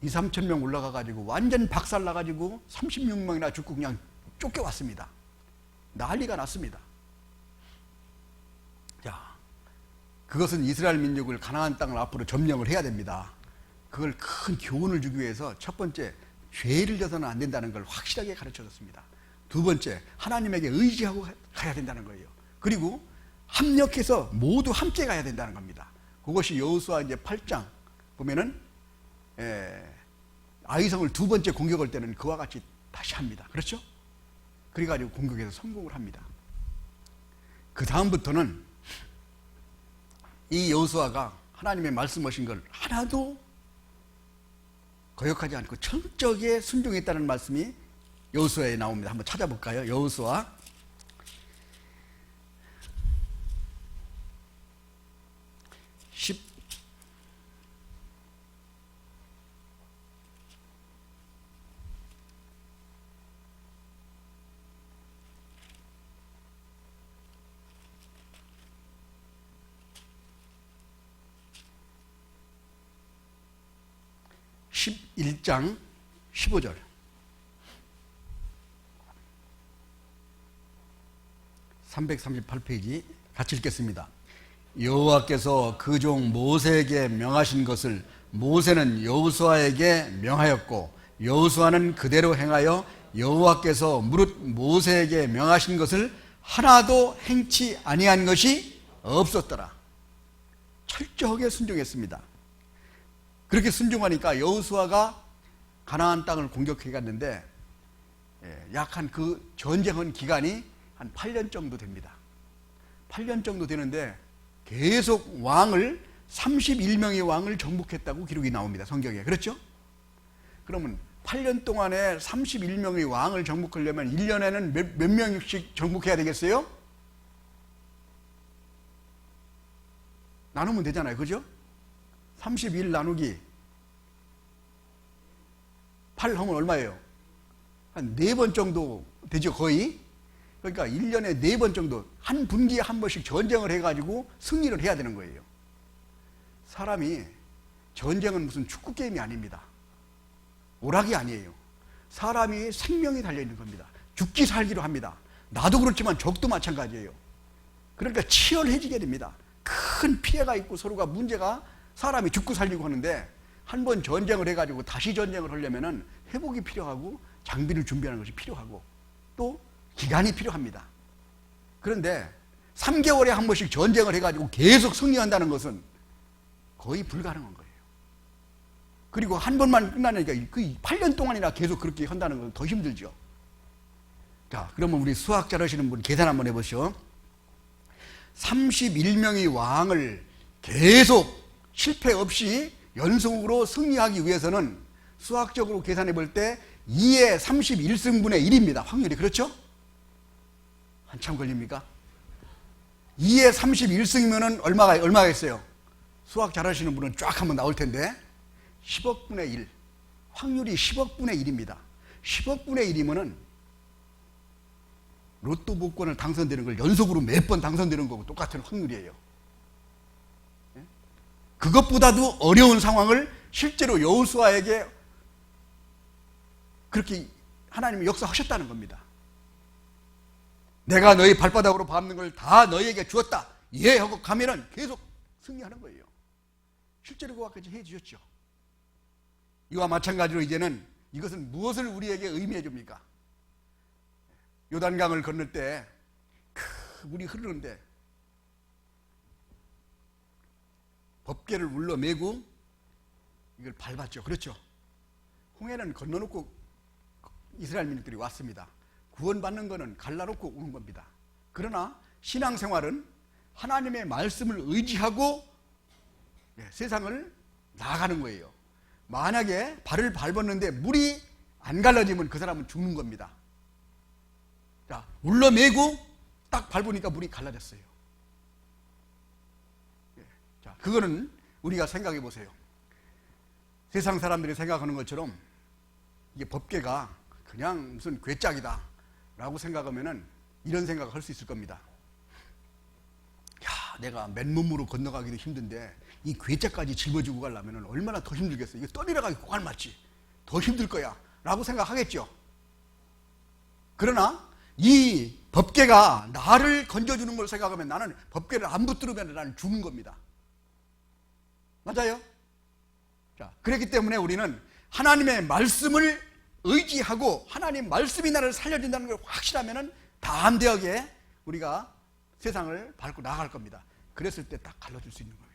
2, 3천 명 올라가가지고 완전 박살나가지고 36명이나 죽고 그냥 쫓겨왔습니다. 난리가 났습니다. 자, 그것은 이스라엘 민족을 가나안 땅을 앞으로 점령을 해야 됩니다. 그걸 큰 교훈을 주기 위해서 첫 번째, 죄를 져서는 안 된다는 걸 확실하게 가르쳐줬습니다. 두 번째, 하나님에게 의지하고 가야 된다는 거예요. 그리고 합력해서 모두 함께 가야 된다는 겁니다. 그것이 여호수아 이제 8장 보면은 아이성을 두 번째 공격할 때는 그와 같이 다시 합니다. 그렇죠? 그래가지고 공격해서 성공을 합니다. 그 다음부터는 이 여호수아가 하나님의 말씀하신 걸 하나도 거역하지 않고 철저하게 순종했다는 말씀이 여호수아에 나옵니다. 한번 찾아볼까요? 여호수아 11장 15절. 338페이지 같이 읽겠습니다. 여호와께서 그 종 모세에게 명하신 것을 모세는 여호수아에게 명하였고 여호수아는 그대로 행하여 여호와께서 무릇 모세에게 명하신 것을 하나도 행치 아니한 것이 없었더라. 철저하게 순종했습니다. 그렇게 순종하니까 여호수아가 가나안 땅을 공격해 갔는데 약 한 그 전쟁한 기간이 한 8년 정도 됩니다. 8년 정도 되는데 계속 왕을 31명의 왕을 정복했다고 기록이 나옵니다. 성경에. 그렇죠? 그러면 8년 동안에 31명의 왕을 정복하려면 1년에는 몇 명씩 정복해야 되겠어요? 나누면 되잖아요. 그죠? 31 나누기 8 하면 얼마예요? 한 4번 정도 되죠. 거의. 그러니까 1년에 4번 정도, 한 분기에 한 번씩 전쟁을 해가지고 승리를 해야 되는 거예요. 사람이, 전쟁은 무슨 축구 게임이 아닙니다. 오락이 아니에요. 사람이 생명이 달려있는 겁니다. 죽기 살기로 합니다. 나도 그렇지만 적도 마찬가지예요. 그러니까 치열해지게 됩니다. 큰 피해가 있고 서로가 문제가, 사람이 죽고 살리고 하는데 한 번 전쟁을 해가지고 다시 전쟁을 하려면은 회복이 필요하고 장비를 준비하는 것이 필요하고 또 기간이 필요합니다. 그런데 3개월에 한 번씩 전쟁을 해가지고 계속 승리한다는 것은 거의 불가능한 거예요. 그리고 한 번만 끝나니까 그 8년 동안이나 계속 그렇게 한다는 건 더 힘들죠. 자, 그러면 우리 수학 잘하시는 분 계산 한번 해보시죠. 31명의 왕을 계속 실패 없이 연속으로 승리하기 위해서는 수학적으로 계산해 볼 때 2의 31승분의 1입니다. 확률이. 그렇죠? 한참 걸립니까? 2의 31승이면 얼마가 있어요? 수학 잘하시는 분은 쫙 한번 나올 텐데 10억분의 1. 확률이 10억분의 1입니다. 10억분의 1이면은 로또 복권을 당선되는 걸 연속으로 몇 번 당선되는 거고 똑같은 확률이에요. 그것보다도 어려운 상황을 실제로 여호수아에게 그렇게 하나님이 역사하셨다는 겁니다. 내가 너희 발바닥으로 밟는 걸 다 너희에게 주었다. 예 하고 가면은 계속 승리하는 거예요. 실제로 그와까지 해 주셨죠. 이와 마찬가지로 이제는 이것은 무엇을 우리에게 의미해 줍니까? 요단강을 건널 때 물이 흐르는데 법궤를 울러매고 이걸 밟았죠. 그렇죠? 홍해는 건너놓고 이스라엘 민족들이 왔습니다. 구원받는 것은 갈라놓고 오는 겁니다. 그러나 신앙생활은 하나님의 말씀을 의지하고 세상을 나아가는 거예요. 만약에 발을 밟았는데 물이 안 갈라지면 그 사람은 죽는 겁니다. 자, 울러매고 딱 밟으니까 물이 갈라졌어요. 자, 그거는 우리가 생각해 보세요. 세상 사람들이 생각하는 것처럼 이게 법궤가 그냥 무슨 괴짝이다 라고 생각하면은 이런 생각을 할 수 있을 겁니다. 야, 내가 맨몸으로 건너가기도 힘든데 이 괴짝까지 짊어지고 가려면 얼마나 더 힘들겠어. 이거 떠내려가기 고갈 맞지. 더 힘들 거야 라고 생각하겠죠. 그러나 이 법궤가 나를 건져주는 걸 생각하면 나는 법궤를 안 붙들으면 나는 죽는 겁니다. 맞아요? 자, 그렇기 때문에 우리는 하나님의 말씀을 의지하고 하나님 말씀이 나를 살려준다는 걸 확실하면 담대하게 우리가 세상을 밟고 나아갈 겁니다. 그랬을 때 딱 갈라줄 수 있는 거예요.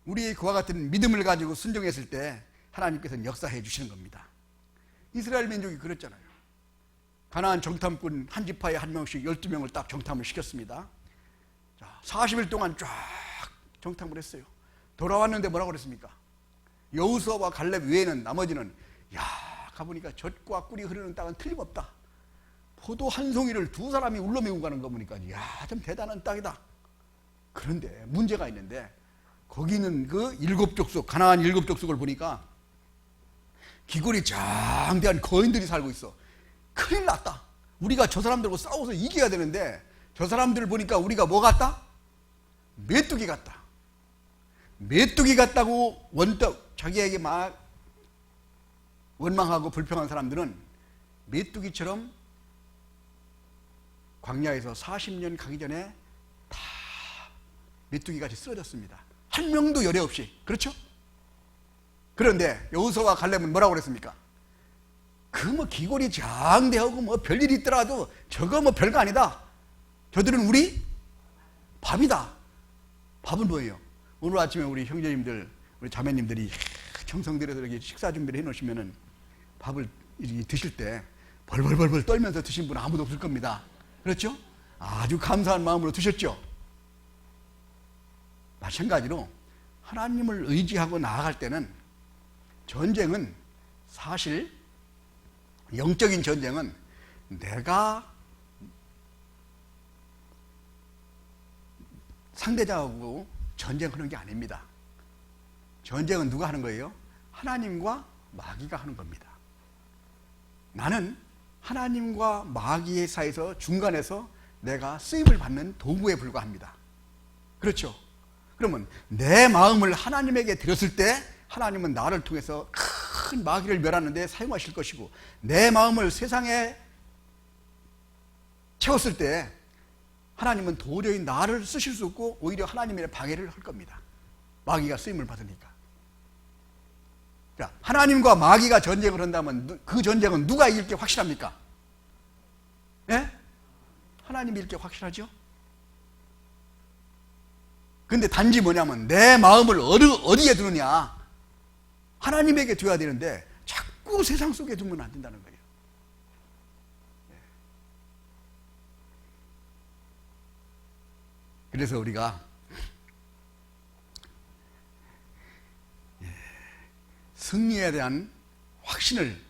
우리 그와 같은 믿음을 가지고 순종했을 때 하나님께서는 역사해 주시는 겁니다. 이스라엘 민족이 그랬잖아요. 가나안 정탐꾼 한 지파에 한 명씩 12명을 딱 정탐을 시켰습니다. 자, 40일 동안 쫙 정탐을 했어요. 돌아왔는데 뭐라고 그랬습니까? 여호수아와 갈렙 외에는 나머지는 야, 가보니까 젖과 꿀이 흐르는 땅은 틀림없다. 포도 한 송이를 두 사람이 울러매고 가는 거 보니까 야, 좀 대단한 땅이다. 그런데 문제가 있는데 거기는 그 7족속, 가나안 7족속을 보니까 기골이 장대한 거인들이 살고 있어. 큰일 났다. 우리가 저 사람들하고 싸워서 이겨야 되는데 저 사람들을 보니까 우리가 뭐 같다? 메뚜기 같다. 메뚜기 같다고 자기에게 막 원망하고 불평한 사람들은 메뚜기처럼 광야에서 40년 가기 전에 다 메뚜기같이 쓰러졌습니다. 한 명도 열애 없이. 그렇죠? 그런데 여호수아와 갈렙은 뭐라고 그랬습니까? 그 뭐 기골이 장대하고 뭐 별일이 있더라도 저거 뭐 별거 아니다. 저들은 우리 밥이다. 밥은 뭐예요? 오늘 아침에 우리 형제님들, 우리 자매님들이 정성들여서 이렇게 식사 준비를 해놓으시면은 밥을 이렇게 드실 때 벌벌벌벌 떨면서 드신 분은 아무도 없을 겁니다. 그렇죠? 아주 감사한 마음으로 드셨죠? 마찬가지로 하나님을 의지하고 나아갈 때는 전쟁은 사실 영적인 전쟁은 내가 상대자하고 전쟁하는 게 아닙니다. 전쟁은 누가 하는 거예요? 하나님과 마귀가 하는 겁니다. 나는 하나님과 마귀의 사이에서 중간에서 내가 쓰임을 받는 도구에 불과합니다. 그렇죠? 그러면 내 마음을 하나님에게 드렸을 때 하나님은 나를 통해서 큰 마귀를 멸하는 데 사용하실 것이고, 내 마음을 세상에 채웠을 때 하나님은 도저히 나를 쓰실 수 없고 오히려 하나님의 방해를 할 겁니다. 마귀가 쓰임을 받으니까. 자, 하나님과 마귀가 전쟁을 한다면 그 전쟁은 누가 이길 게 확실합니까? 예? 하나님이 이길 게 확실하죠? 근데 단지 뭐냐면 내 마음을 어디에 두느냐, 하나님에게 둬야 되는데 자꾸 세상 속에 두면 안 된다는 거예요. 그래서 우리가 승리에 대한 확신을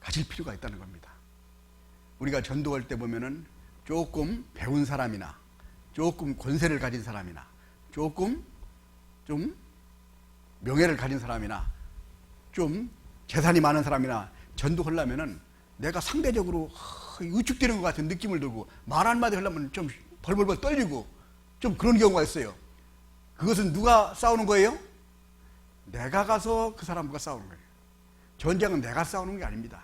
가질 필요가 있다는 겁니다. 우리가 전도할 때 보면은 조금 배운 사람이나 조금 권세를 가진 사람이나 조금 좀 명예를 가진 사람이나 좀 재산이 많은 사람이나 전도하려면은 내가 상대적으로 위축되는 것 같은 느낌을 들고 말 한마디 하려면 좀 벌벌벌 떨리고 좀 그런 경우가 있어요. 그것은 누가 싸우는 거예요? 내가 가서 그 사람과 싸우는 거예요. 전쟁은 내가 싸우는 게 아닙니다.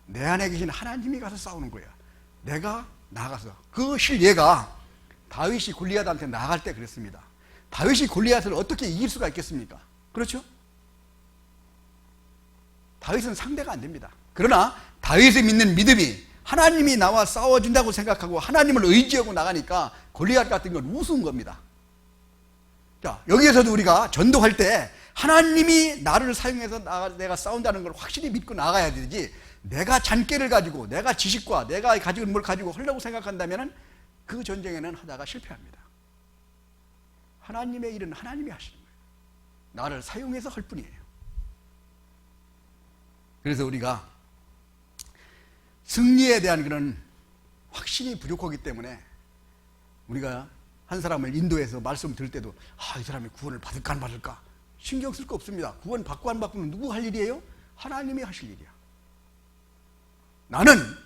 내 안에 계신 하나님이 가서 싸우는 거야. 내가 나가서. 그 실예가 다윗이 골리앗한테 나갈 때 그랬습니다. 다윗이 골리앗을 어떻게 이길 수가 있겠습니까? 그렇죠? 다윗은 상대가 안 됩니다. 그러나 다윗이 믿는 믿음이 하나님이 나와 싸워준다고 생각하고 하나님을 의지하고 나가니까 골리앗 같은 건 우스운 겁니다. 자, 여기에서도 우리가 전도할 때 하나님이 나를 사용해서 내가 싸운다는 걸 확실히 믿고 나가야 되지, 내가 잔꾀를 가지고 내가 지식과 내가 가지고 있는 걸 가지고 하려고 생각한다면 그 전쟁에는 하다가 실패합니다. 하나님의 일은 하나님이 하시는 거예요. 나를 사용해서 할 뿐이에요. 그래서 우리가 승리에 대한 그런 확신이 부족하기 때문에 우리가 한 사람을 인도해서 말씀 들을 때도 이 사람이 구원을 받을까 안 받을까 신경 쓸 거 없습니다. 구원 받고 안 받고는 누구 할 일이에요? 하나님이 하실 일이야. 나는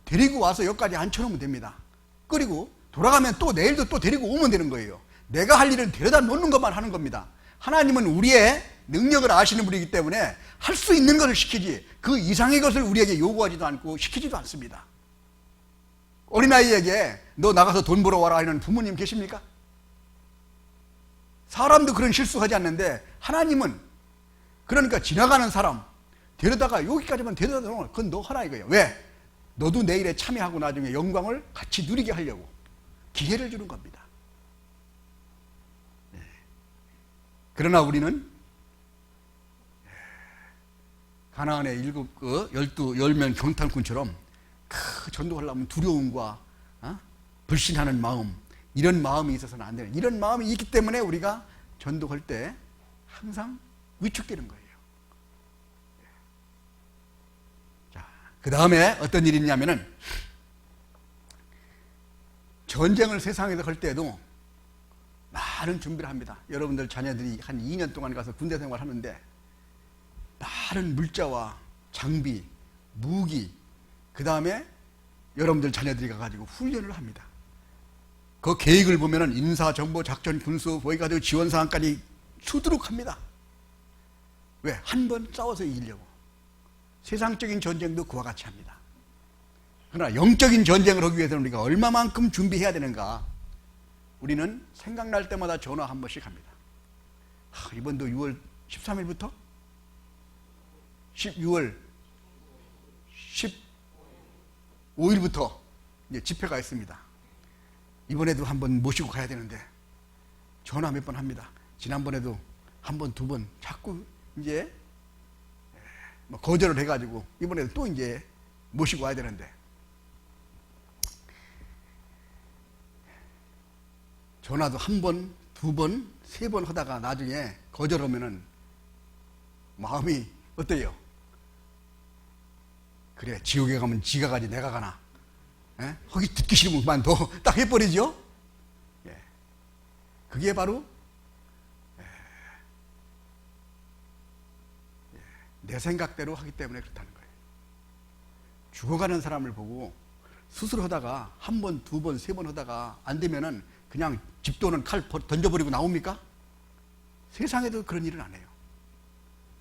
데리고 와서 여기까지 앉혀놓으면 됩니다. 그리고 돌아가면 또 내일도 또 데리고 오면 되는 거예요. 내가 할 일은 데려다 놓는 것만 하는 겁니다. 하나님은 우리의 능력을 아시는 분이기 때문에 할 수 있는 것을 시키지 그 이상의 것을 우리에게 요구하지도 않고 시키지도 않습니다. 어린아이에게 너 나가서 돈 벌어와라 하는 부모님 계십니까? 사람도 그런 실수하지 않는데 하나님은 그러니까 지나가는 사람 데려다가 여기까지만 데려다 놓으면 그건 너 하나 이거예요. 왜? 너도 내일에 참여하고 나중에 영광을 같이 누리게 하려고 기회를 주는 겁니다. 그러나 우리는 가나안의 10명 경탄꾼처럼 전도하려면 두려움과 불신하는 마음, 이런 마음이 있어서는 안 되는, 이런 마음이 있기 때문에 우리가 전도할 때 항상 위축되는 거예요. 자, 그 다음에 어떤 일이 있냐면은 전쟁을 세상에서 할 때도 많은 준비를 합니다. 여러분들 자녀들이 한 2년 동안 가서 군대 생활 하는데 많은 물자와 장비, 무기, 그 다음에 여러분들 자녀들이 가가지고 훈련을 합니다. 그 계획을 보면은 인사, 정보, 작전, 군수, 거기까지 지원 사항까지 수두룩합니다. 왜? 한 번 싸워서 이기려고. 세상적인 전쟁도 그와 같이 합니다. 그러나 영적인 전쟁을 하기 위해서는 우리가 얼마만큼 준비해야 되는가? 우리는 생각날 때마다 전화 한 번씩 합니다. 이번도 6월 13일부터 6월 15일부터 이제 집회가 있습니다. 이번에도 한번 모시고 가야 되는데 전화 몇 번 합니다. 지난번에도 한 번, 두 번 자꾸 이제 뭐 거절을 해가지고 이번에도 또 이제 모시고 와야 되는데 전화도 한 번, 두 번, 세 번 하다가 나중에 거절하면은 마음이 어때요? 그래, 지옥에 가면 지가 가지 내가 가나? 예? 거기 듣기 싫으면 그만둬. 딱 해버리죠? 예. 그게 바로 내 생각대로 하기 때문에 그렇다는 거예요. 죽어가는 사람을 보고 스스로 하다가 한 번, 두 번, 세 번 하다가 안 되면은 그냥 집도는 칼 던져버리고 나옵니까? 세상에도 그런 일은 안 해요.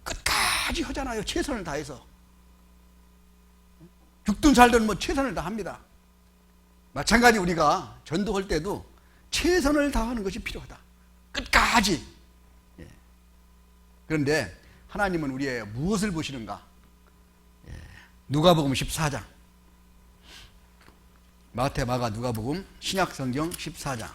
끝까지 하잖아요. 최선을 다해서. 죽든 살든 뭐 최선을 다합니다. 마찬가지 우리가 전도할 때도 최선을 다하는 것이 필요하다. 끝까지. 예. 그런데 하나님은 우리의 무엇을 보시는가? 예. 누가복음 14장. 마태, 마가, 누가복음 신약성경 14장.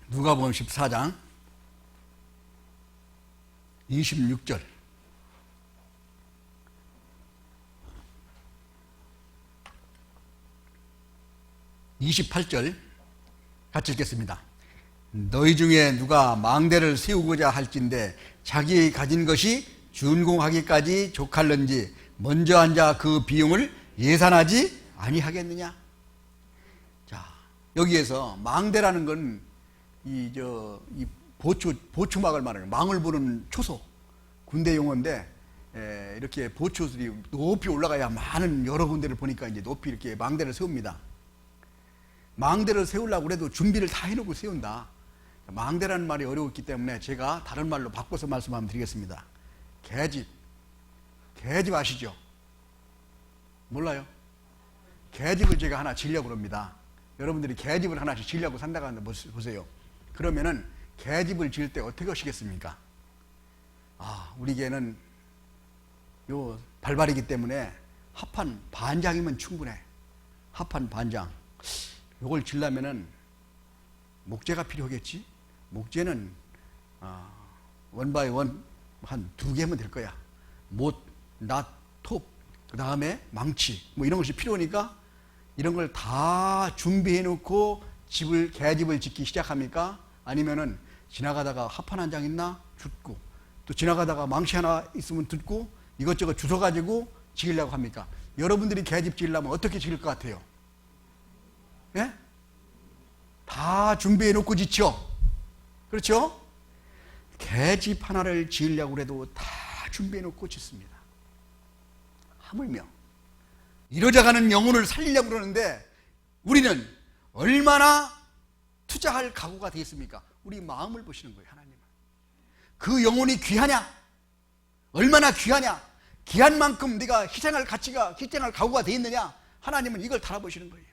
누가복음 14장 26절 28절 같이 읽겠습니다. 너희 중에 누가 망대를 세우고자 할진대 자기 가진 것이 준공하기까지 족할는지 먼저 앉아 그 비용을 예산하지 아니하겠느냐. 자, 여기에서 망대라는 건 이 보초막을 말하는 망을 부는 초소, 군대 용어인데 이렇게 보초들이 높이 올라가야 많은 여러 군데를 보니까 이제 높이 이렇게 망대를 세웁니다. 망대를 세우려고 해도 준비를 다 해놓고 세운다. 망대라는 말이 어려웠기 때문에 제가 다른 말로 바꿔서 말씀하면 드리겠습니다. 계집 아시죠? 몰라요? 계집을 제가 하나 지려고 합니다. 여러분들이 계집을 하나씩 지려고 산다고 하는데 보세요. 그러면은 계집을 지을 때 어떻게 하시겠습니까? 우리 개는 요 발발이기 때문에 합한 반장이면 충분해. 합한 반장. 요걸 지려면은 목재가 필요하겠지? 목재는 원 바이 원 한 2개면 될 거야. 못, 낫, 톱, 그 다음에 망치 뭐 이런 것이 필요하니까 이런 걸 다 준비해 놓고 계집을 짓기 시작합니까? 아니면은 지나가다가 합판 한 장 있나? 줍고 또 지나가다가 망치 하나 있으면 듣고 이것저것 주워가지고 지으려고 합니까? 여러분들이 계집 지으려면 어떻게 지을 것 같아요? 예? 다 준비해 놓고 짓죠? 그렇죠? 계집 하나를 지으려고 해도 다 준비해 놓고 짓습니다. 하물며 이러져가는 영혼을 살리려고 그러는데 우리는 얼마나 투자할 각오가 되어 있습니까? 우리 마음을 보시는 거예요. 하나님은. 그 영혼이 귀하냐? 얼마나 귀하냐? 귀한 만큼 네가 희생할 각오가 되어 있느냐? 하나님은 이걸 달아보시는 거예요.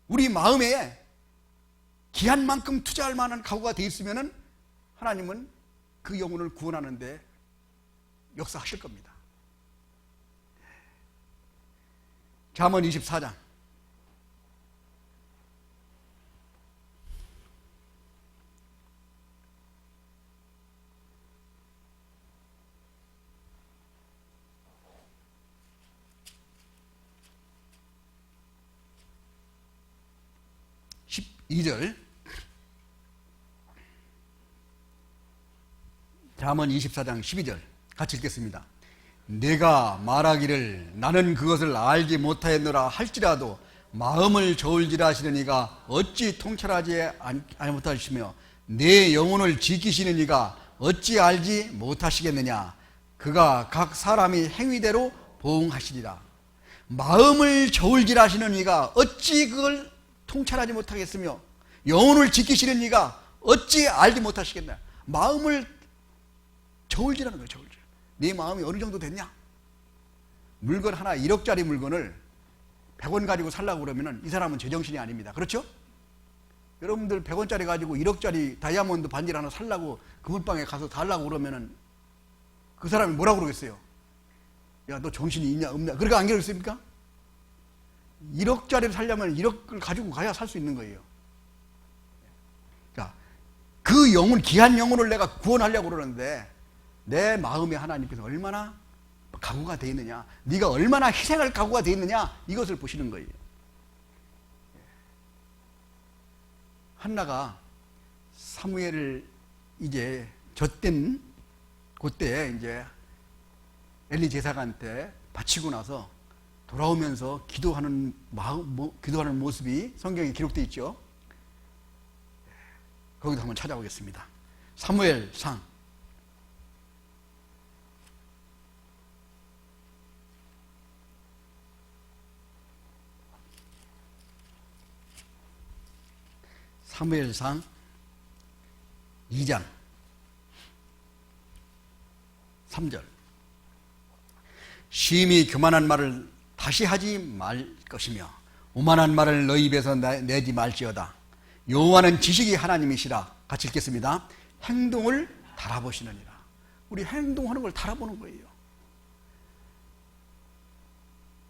우리 마음에 귀한 만큼 투자할 만한 각오가 되어 있으면 하나님은 그 영혼을 구원하는데 역사하실 겁니다. 잠언 24장 12절 잠언 24장 12절 같이 읽겠습니다. 내가 말하기를 나는 그것을 알지 못하였노라 할지라도 마음을 저울지라 하시는 이가 어찌 통찰하지 못하시며 내 영혼을 지키시는 이가 어찌 알지 못하시겠느냐. 그가 각 사람이 행위대로 보응하시리라. 마음을 저울지라 하시는 이가 어찌 그걸 통찰하지 못하겠으며 영혼을 지키시는 이가 어찌 알지 못하시겠나. 마음을 저울질하는 거예요. 저울질. 네 마음이 어느 정도 됐냐? 물건 하나 1억짜리 물건을 100원 가지고 살라고 그러면은 이 사람은 제정신이 아닙니다. 그렇죠? 여러분들 100원짜리 가지고 1억짜리 다이아몬드 반지를 하나 살라고 그물방에 가서 달라고 그러면은 그 사람이 뭐라고 그러겠어요? 야, 너 정신이 있냐 없냐? 그렇게 안 그러겠습니까? 1억짜리를 살려면 1억을 가지고 가야 살 수 있는 거예요. 자, 그 영혼, 귀한 영혼을 내가 구원하려고 그러는데 내 마음에 하나님께서 얼마나 각오가 되어 있느냐, 네가 얼마나 희생할 각오가 되어 있느냐, 이것을 보시는 거예요. 한나가 사무엘을 이제 젖된 그때 이제 엘리 제사장한테 바치고 나서 돌아오면서 기도하는 기도하는 모습이 성경에 기록되어 있죠. 거기도 한번 찾아보겠습니다. 사무엘상 2장 3절. 심히 교만한 말을 다시 하지 말 것이며 오만한 말을 너희 입에서 내지 말지어다. 여호와는 지식이 하나님이시라. 같이 읽겠습니다. 행동을 달아보시느니라. 우리 행동하는 걸 달아보는 거예요.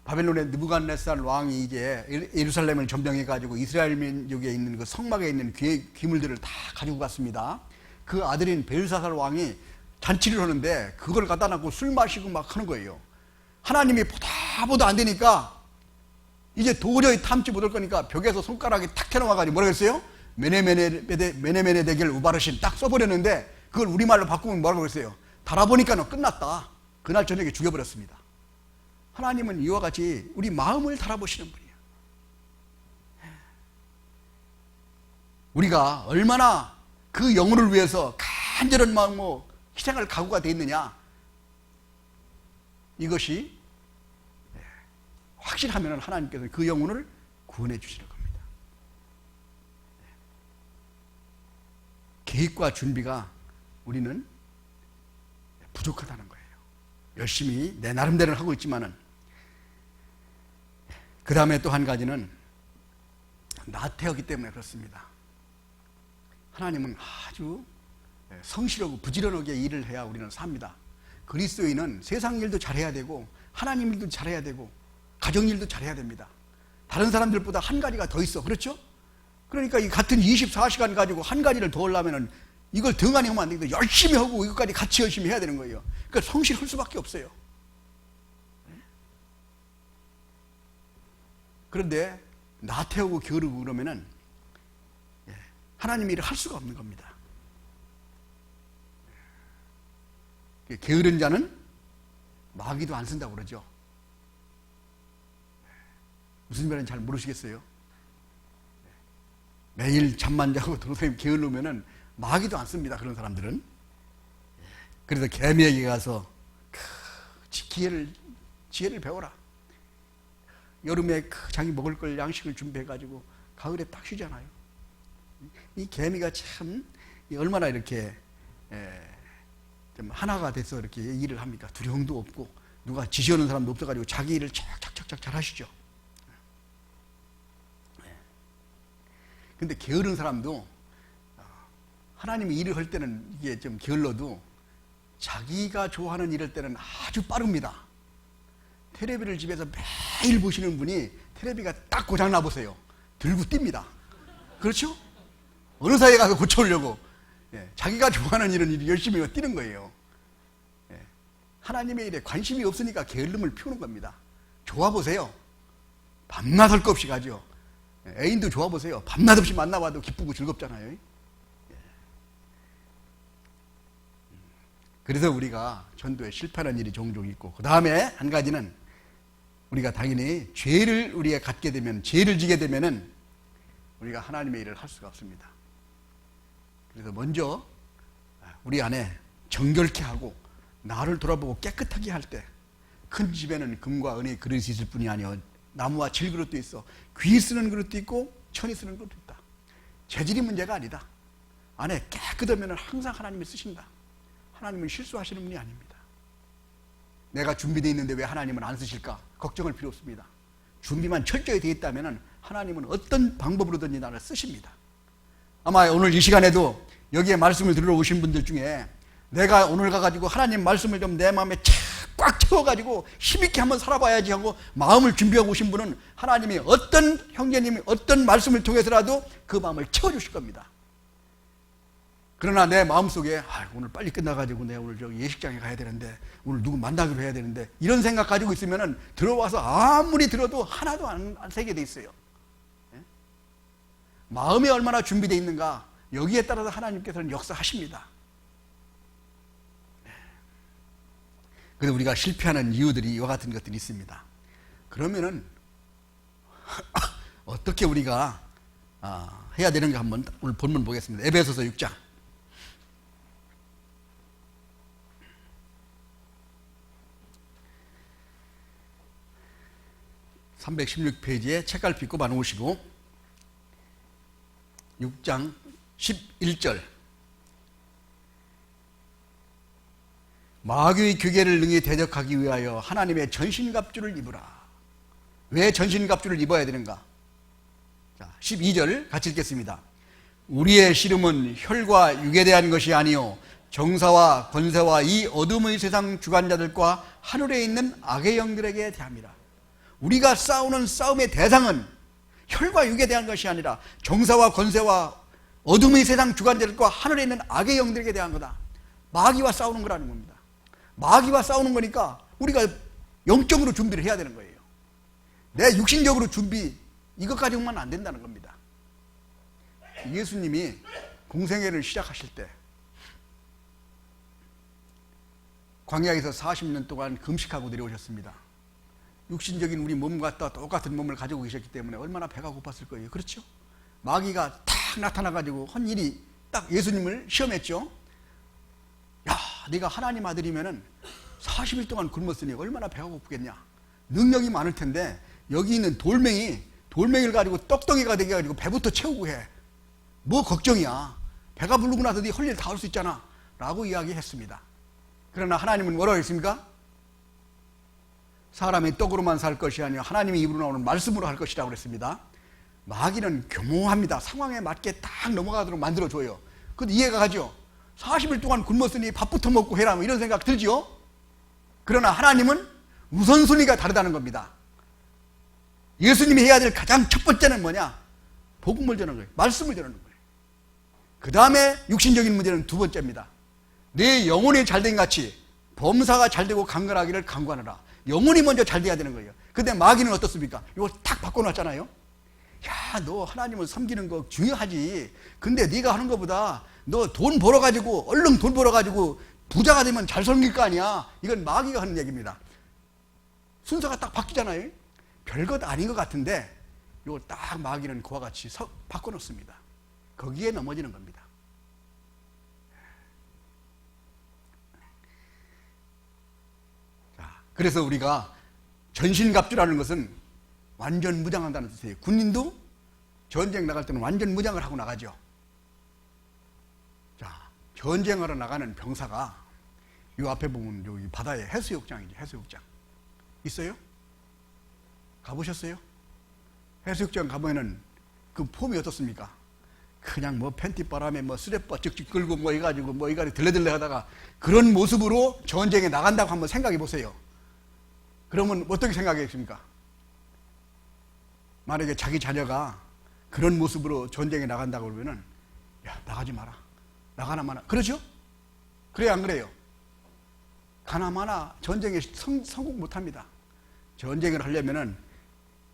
바벨론의 느부갓네살 왕이 이제 예루살렘을 점령해 가지고 이스라엘 민족에 있는 그 성막에 있는 귀물들을 다 가지고 갔습니다. 그 아들인 벨사살 왕이 잔치를 하는데 그걸 갖다 놓고 술 마시고 막 하는 거예요. 하나님이 보다 안 되니까 이제 도저히 참지 못할 거니까 벽에서 손가락이 탁 튀어나와가지고 뭐라고 했어요? 메네메네 대결 우바르신 딱 써버렸는데 그걸 우리말로 바꾸면 뭐라고 했어요? 달아보니까 끝났다. 그날 저녁에 죽여버렸습니다. 하나님은 이와 같이 우리 마음을 달아보시는 분이에요. 우리가 얼마나 그 영혼을 위해서 간절한 마음으로 희생할 각오가 되어 있느냐, 이것이 확실하면 하나님께서 그 영혼을 구원해 주시는 겁니다. 계획과 준비가 우리는 부족하다는 거예요. 열심히 내 나름대로 하고 있지만은, 그 다음에 또 한 가지는 나태하기 때문에 그렇습니다. 하나님은 아주 성실하고 부지런하게 일을 해야 우리는 삽니다. 그리스도인은 세상 일도 잘해야 되고 하나님 일도 잘해야 되고 가정 일도 잘해야 됩니다. 다른 사람들보다 한 가지가 더 있어. 그렇죠? 그러니까 이 같은 24시간 가지고 한 가지를 더 하려면 이걸 등한히 하면 안 되거든요. 열심히 하고 이것까지 같이 열심히 해야 되는 거예요. 그러니까 성실할 수밖에 없어요. 그런데 나태하고 게으르고 그러면은 하나님 일을 할 수가 없는 겁니다. 게으른 자는 마귀도 안 쓴다고 그러죠. 무슨 말인지 잘 모르시겠어요? 매일 잠만 자고 동생이 게으르면은 마귀도 안 씁니다. 그런 사람들은. 그래서 개미에게 가서 지혜를 배워라. 여름에 자기 먹을 걸 양식을 준비해가지고 가을에 딱 쉬잖아요. 이 개미가 참 얼마나 이렇게 좀 하나가 돼서 이렇게 일을 합니까? 두려움도 없고 누가 지시하는 사람도 없어가지고 자기 일을 착착착착 잘 하시죠. 근데 게으른 사람도 하나님이 일을 할 때는 이게 좀 게을러도 자기가 좋아하는 일을 때는 아주 빠릅니다. 테레비를 집에서 매일 보시는 분이 테레비가 딱 고장나 보세요. 들고 뜁니다. 그렇죠? 어느 사이에 가서 고쳐오려고. 자기가 좋아하는 일은 열심히 뛰는 거예요. 하나님의 일에 관심이 없으니까 게을름을 피우는 겁니다. 좋아 보세요. 밤낮 할 것 없이 가죠. 애인도 좋아 보세요. 밤낮 없이 만나봐도 기쁘고 즐겁잖아요. 그래서 우리가 전도에 실패하는 일이 종종 있고, 그 다음에 한 가지는 우리가 당연히 죄를 우리가 갖게 되면, 죄를 지게 되면은 우리가 하나님의 일을 할 수가 없습니다. 그래서 먼저 우리 안에 정결케 하고 나를 돌아보고 깨끗하게 할 때, 큰 집에는 금과 은의 그릇이 있을 뿐이 아니요 나무와 질그릇도 있어. 귀 쓰는 그릇도 있고 천이 쓰는 그릇도 있다. 재질이 문제가 아니다. 안에 깨끗하면 항상 하나님이 쓰신다. 하나님은 실수하시는 분이 아닙니다. 내가 준비되어 있는데 왜 하나님은 안 쓰실까? 걱정할 필요 없습니다. 준비만 철저히 되어 있다면 하나님은 어떤 방법으로든지 나를 쓰십니다. 아마 오늘 이 시간에도 여기에 말씀을 들으러 오신 분들 중에 내가 오늘 가가지고 하나님 말씀을 좀 내 마음에 꽉 채워가지고 힘있게 한번 살아봐야지 하고 마음을 준비하고 오신 분은 하나님이 어떤 형제님이 어떤 말씀을 통해서라도 그 마음을 채워주실 겁니다. 그러나 내 마음속에 오늘 빨리 끝나가지고 내가 오늘 저기 예식장에 가야 되는데 오늘 누구 만나기로 해야 되는데 이런 생각 가지고 있으면 들어와서 아무리 들어도 하나도 안 새게 돼 있어요. 마음이 얼마나 준비되어 있는가 여기에 따라서 하나님께서는 역사하십니다. 그래서 우리가 실패하는 이유들이 이와 같은 것들이 있습니다. 그러면은 어떻게 우리가 해야 되는가 한번 오늘 본문 보겠습니다. 에베소서 6장 316페이지에 책갈피 꼽아 놓으시고 6장 11절 마귀의 규계를 능히 대적하기 위하여 하나님의 전신갑주를 입으라. 왜 전신갑주를 입어야 되는가? 자, 12절 같이 읽겠습니다. 우리의 씨름은 혈과 육에 대한 것이 아니요 정사와 권세와 이 어둠의 세상 주관자들과 하늘에 있는 악의 영들에게 대함이라. 우리가 싸우는 싸움의 대상은 혈과 육에 대한 것이 아니라 정사와 권세와 어둠의 세상 주관자들과 하늘에 있는 악의 영들에게 대한 거다. 마귀와 싸우는 거라는 겁니다. 마귀와 싸우는 거니까 우리가 영적으로 준비를 해야 되는 거예요. 내 육신적으로 준비 이것 가지고만 안 된다는 겁니다. 예수님이 공생애를 시작하실 때 광야에서 40년 동안 금식하고 내려오셨습니다. 육신적인 우리 몸과 똑같은 몸을 가지고 계셨기 때문에 얼마나 배가 고팠을 거예요. 그렇죠? 마귀가 딱 나타나가지고 한 일이 딱 예수님을 시험했죠. 야, 네가 하나님 아들이면은 40일 동안 굶었으니 얼마나 배가 고프겠냐. 능력이 많을 텐데 여기 있는 돌멩이를 가지고 떡덩이가 되게 가지고 배부터 채우고 해. 뭐 걱정이야. 배가 부르고 나서 네 할 일 다 할 수 있잖아. 라고 이야기했습니다. 그러나 하나님은 뭐라고 했습니까? 사람이 떡으로만 살 것이 아니라 하나님의 입으로 나오는 말씀으로 할 것이라고 그랬습니다. 마귀는 교묘합니다. 상황에 맞게 딱 넘어가도록 만들어줘요. 그것도 이해가 가죠. 40일 동안 굶었으니 밥부터 먹고 해라 뭐 이런 생각 들죠. 그러나 하나님은 우선순위가 다르다는 겁니다. 예수님이 해야 될 가장 첫 번째는 뭐냐? 복음을 전하는 거예요. 말씀을 전하는 거예요. 그 다음에 육신적인 문제는 두 번째입니다. 내 영혼이 잘된 같이 범사가 잘되고 강건하기를 강구하느라. 영혼이 먼저 잘 돼야 되는 거예요. 근데 마귀는 어떻습니까? 이거 탁 바꿔놨잖아요. 야, 너 하나님을 섬기는 거 중요하지. 근데 네가 하는 것보다 너 돈 벌어가지고 얼른 돈 벌어가지고 부자가 되면 잘 섬길 거 아니야. 이건 마귀가 하는 얘기입니다. 순서가 딱 바뀌잖아요. 별것 아닌 것 같은데 이거 딱 마귀는 그와 같이 바꿔놓습니다. 거기에 넘어지는 겁니다. 그래서 우리가 전신갑주라는 것은 완전 무장한다는 뜻이에요. 군인도 전쟁 나갈 때는 완전 무장을 하고 나가죠. 자, 전쟁하러 나가는 병사가 이 앞에 보면 여기 바다에 해수욕장이죠. 해수욕장 있어요? 가보셨어요? 해수욕장 가보면은 그 폼이 어떻습니까? 그냥 뭐 팬티 바람에 뭐 쓰레빠 쭉쭉 끌고 뭐 해가지고 뭐 이가리 들레들레 하다가 그런 모습으로 전쟁에 나간다고 한번 생각해 보세요. 그러면 어떻게 생각하겠습니까? 만약에 자기 자녀가 그런 모습으로 전쟁에 나간다고 그러면은 야, 나가지 마라. 나가나 마나. 그러죠? 그래요, 안 그래요? 가나마나 전쟁에 성공 못 합니다. 전쟁을 하려면은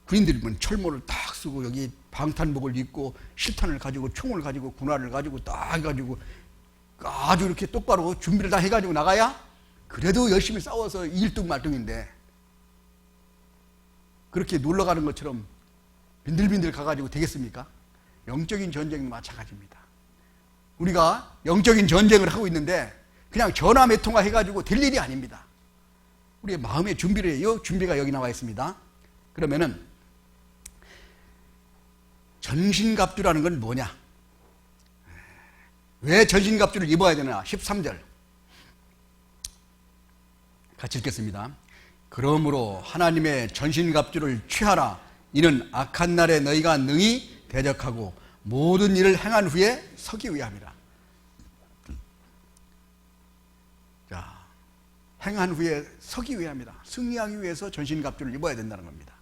군인들이면 철모를 딱 쓰고 여기 방탄복을 입고 실탄을 가지고 총을 가지고 군화를 가지고 딱 해가지고 아주 이렇게 똑바로 준비를 다 해가지고 나가야 그래도 열심히 싸워서 일등말등인데 그렇게 놀러가는 것처럼 빈들빈들 가가지고 되겠습니까? 영적인 전쟁도 마찬가지입니다. 우리가 영적인 전쟁을 하고 있는데 그냥 전화 몇 통화 해가지고 될 일이 아닙니다. 우리의 마음의 준비를 해요. 준비가 여기 나와 있습니다. 그러면은 전신갑주라는 건 뭐냐? 왜 전신갑주를 입어야 되나? 13절 같이 읽겠습니다. 그러므로 하나님의 전신갑주를 취하라. 이는 악한 날에 너희가 능히 대적하고 모든 일을 행한 후에 서기 위함이라. 자, 행한 후에 서기 위함이라. 승리하기 위해서 전신갑주를 입어야 된다는 겁니다.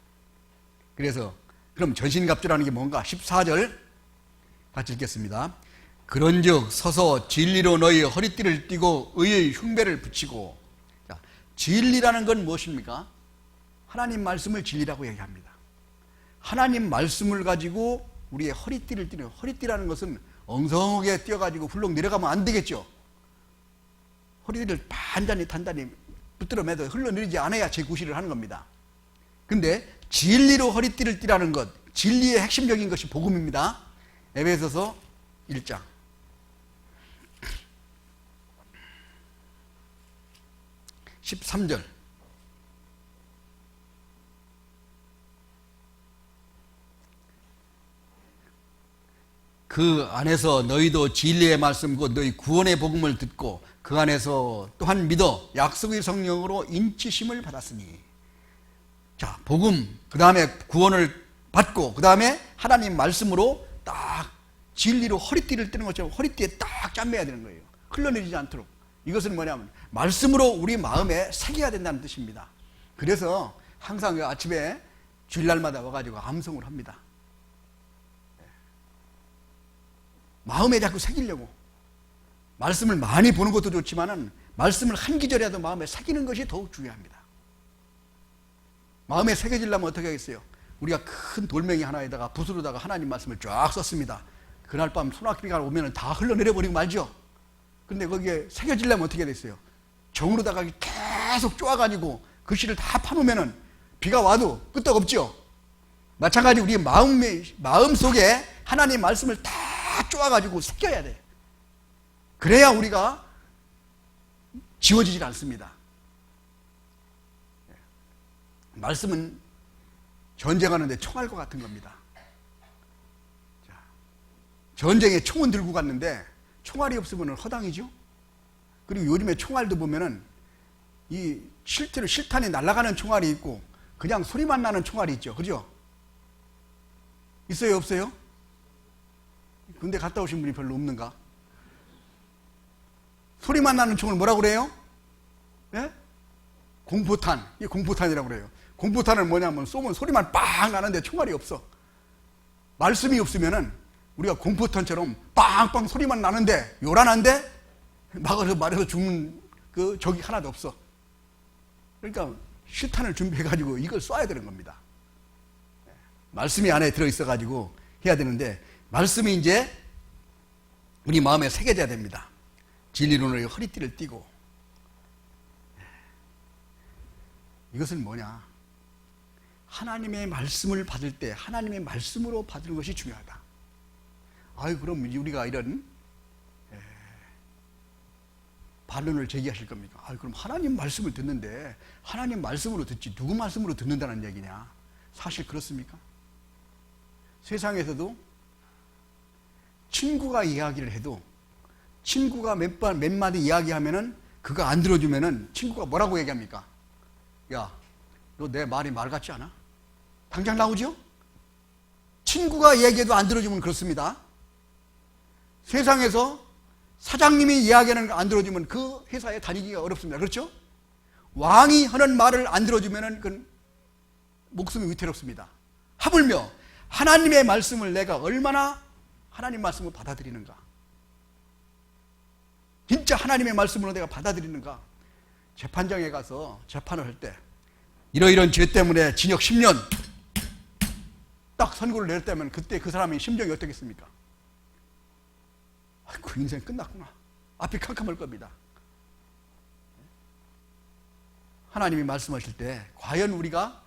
그래서 그럼 전신갑주라는 게 뭔가? 14절 같이 읽겠습니다. 그런즉 서서 진리로 너희 허리띠를 띠고 의의 흉배를 붙이고. 자, 진리라는 건 무엇입니까? 하나님 말씀을 진리라고 얘기합니다. 하나님 말씀을 가지고 우리의 허리띠를 띠는, 허리띠라는 것은 엉성하게 띄어가지고 훌렁 내려가면 안 되겠죠. 허리띠를 단단히 붙들어 매도 흘러내리지 않아야 제구시를 하는 겁니다. 근데 진리로 허리띠를 띠라는 것, 진리의 핵심적인 것이 복음입니다. 에베소서 1장 13절. 그 안에서 너희도 진리의 말씀 곧 너희 구원의 복음을 듣고 그 안에서 또한 믿어 약속의 성령으로 인치심을 받았으니. 자, 복음, 그 다음에 구원을 받고 그 다음에 하나님 말씀으로 딱 진리로 허리띠를 띠는 것처럼 허리띠에 딱 짬매야 되는 거예요. 흘러내리지 않도록. 이것은 뭐냐면 말씀으로 우리 마음에 새겨야 된다는 뜻입니다. 그래서 항상 아침에 주일날마다 와가지고 암송을 합니다. 마음에 자꾸 새기려고. 말씀을 많이 보는 것도 좋지만은 말씀을 한 기절이라도 마음에 새기는 것이 더욱 중요합니다. 마음에 새겨지려면 어떻게 하겠어요? 우리가 큰 돌멩이 하나에다가 붓으로다가 하나님 말씀을 쫙 썼습니다. 그날 밤 소나기가 오면 다 흘러내려 버리고 말죠. 근데 거기에 새겨지려면 어떻게 됐어요? 정으로다가 계속 쪼아가지고 글씨를 다 파놓으면은 비가 와도 끄떡없죠. 마찬가지로 우리 마음 속에 하나님 말씀을 다 쪼아가지고 새겨야 돼. 그래야 우리가 지워지질 않습니다. 말씀은 전쟁하는데 총알과 같은 겁니다. 전쟁에 총은 들고 갔는데 총알이 없으면 허당이죠. 그리고 요즘에 총알도 보면은 이 실제로 실탄이 날아가는 총알이 있고 그냥 소리만 나는 총알이 있죠. 그죠? 있어요, 없어요? 군대 갔다 오신 분이 별로 없는가? 소리만 나는 총을 뭐라고 그래요? 예? 공포탄. 이게 공포탄이라고 그래요. 공포탄은 뭐냐면 쏘면 소리만 빵 나는데 총알이 없어. 말씀이 없으면은 우리가 공포탄처럼 빵빵 소리만 나는데 요란한데 말해서 죽는 그 적이 하나도 없어. 그러니까 실탄을 준비해가지고 이걸 쏴야 되는 겁니다. 말씀이 안에 들어있어가지고 해야 되는데 말씀이 이제 우리 마음에 새겨져야 됩니다. 진리론의 허리띠를 띠고. 이것은 뭐냐? 하나님의 말씀을 받을 때 하나님의 말씀으로 받는 것이 중요하다. 아유, 그럼 우리가 이런 반론을 제기하실 겁니까? 아유, 그럼 하나님 말씀을 듣는데 하나님 말씀으로 듣지 누구 말씀으로 듣는다는 얘기냐? 사실 그렇습니까? 세상에서도 친구가 이야기를 해도 친구가 몇 마디 이야기하면은 그거 안 들어주면은 친구가 뭐라고 얘기합니까? 야, 너 내 말이 말 같지 않아? 당장 나오죠? 친구가 얘기해도 안 들어주면 그렇습니다. 세상에서 사장님이 이야기하는 거 안 들어주면 그 회사에 다니기가 어렵습니다. 그렇죠? 왕이 하는 말을 안 들어주면은 그 목숨이 위태롭습니다. 하물며 하나님의 말씀을 내가 얼마나 하나님 말씀을 받아들이는가? 진짜 하나님의 말씀으로 내가 받아들이는가? 재판장에 가서 재판을 할 때 이러이런 죄 때문에 징역 10년 딱 선고를 내렸다면 그때 그 사람의 심정이 어떻겠습니까? 그 인생 끝났구나. 앞이 캄캄할 겁니다. 하나님이 말씀하실 때 과연 우리가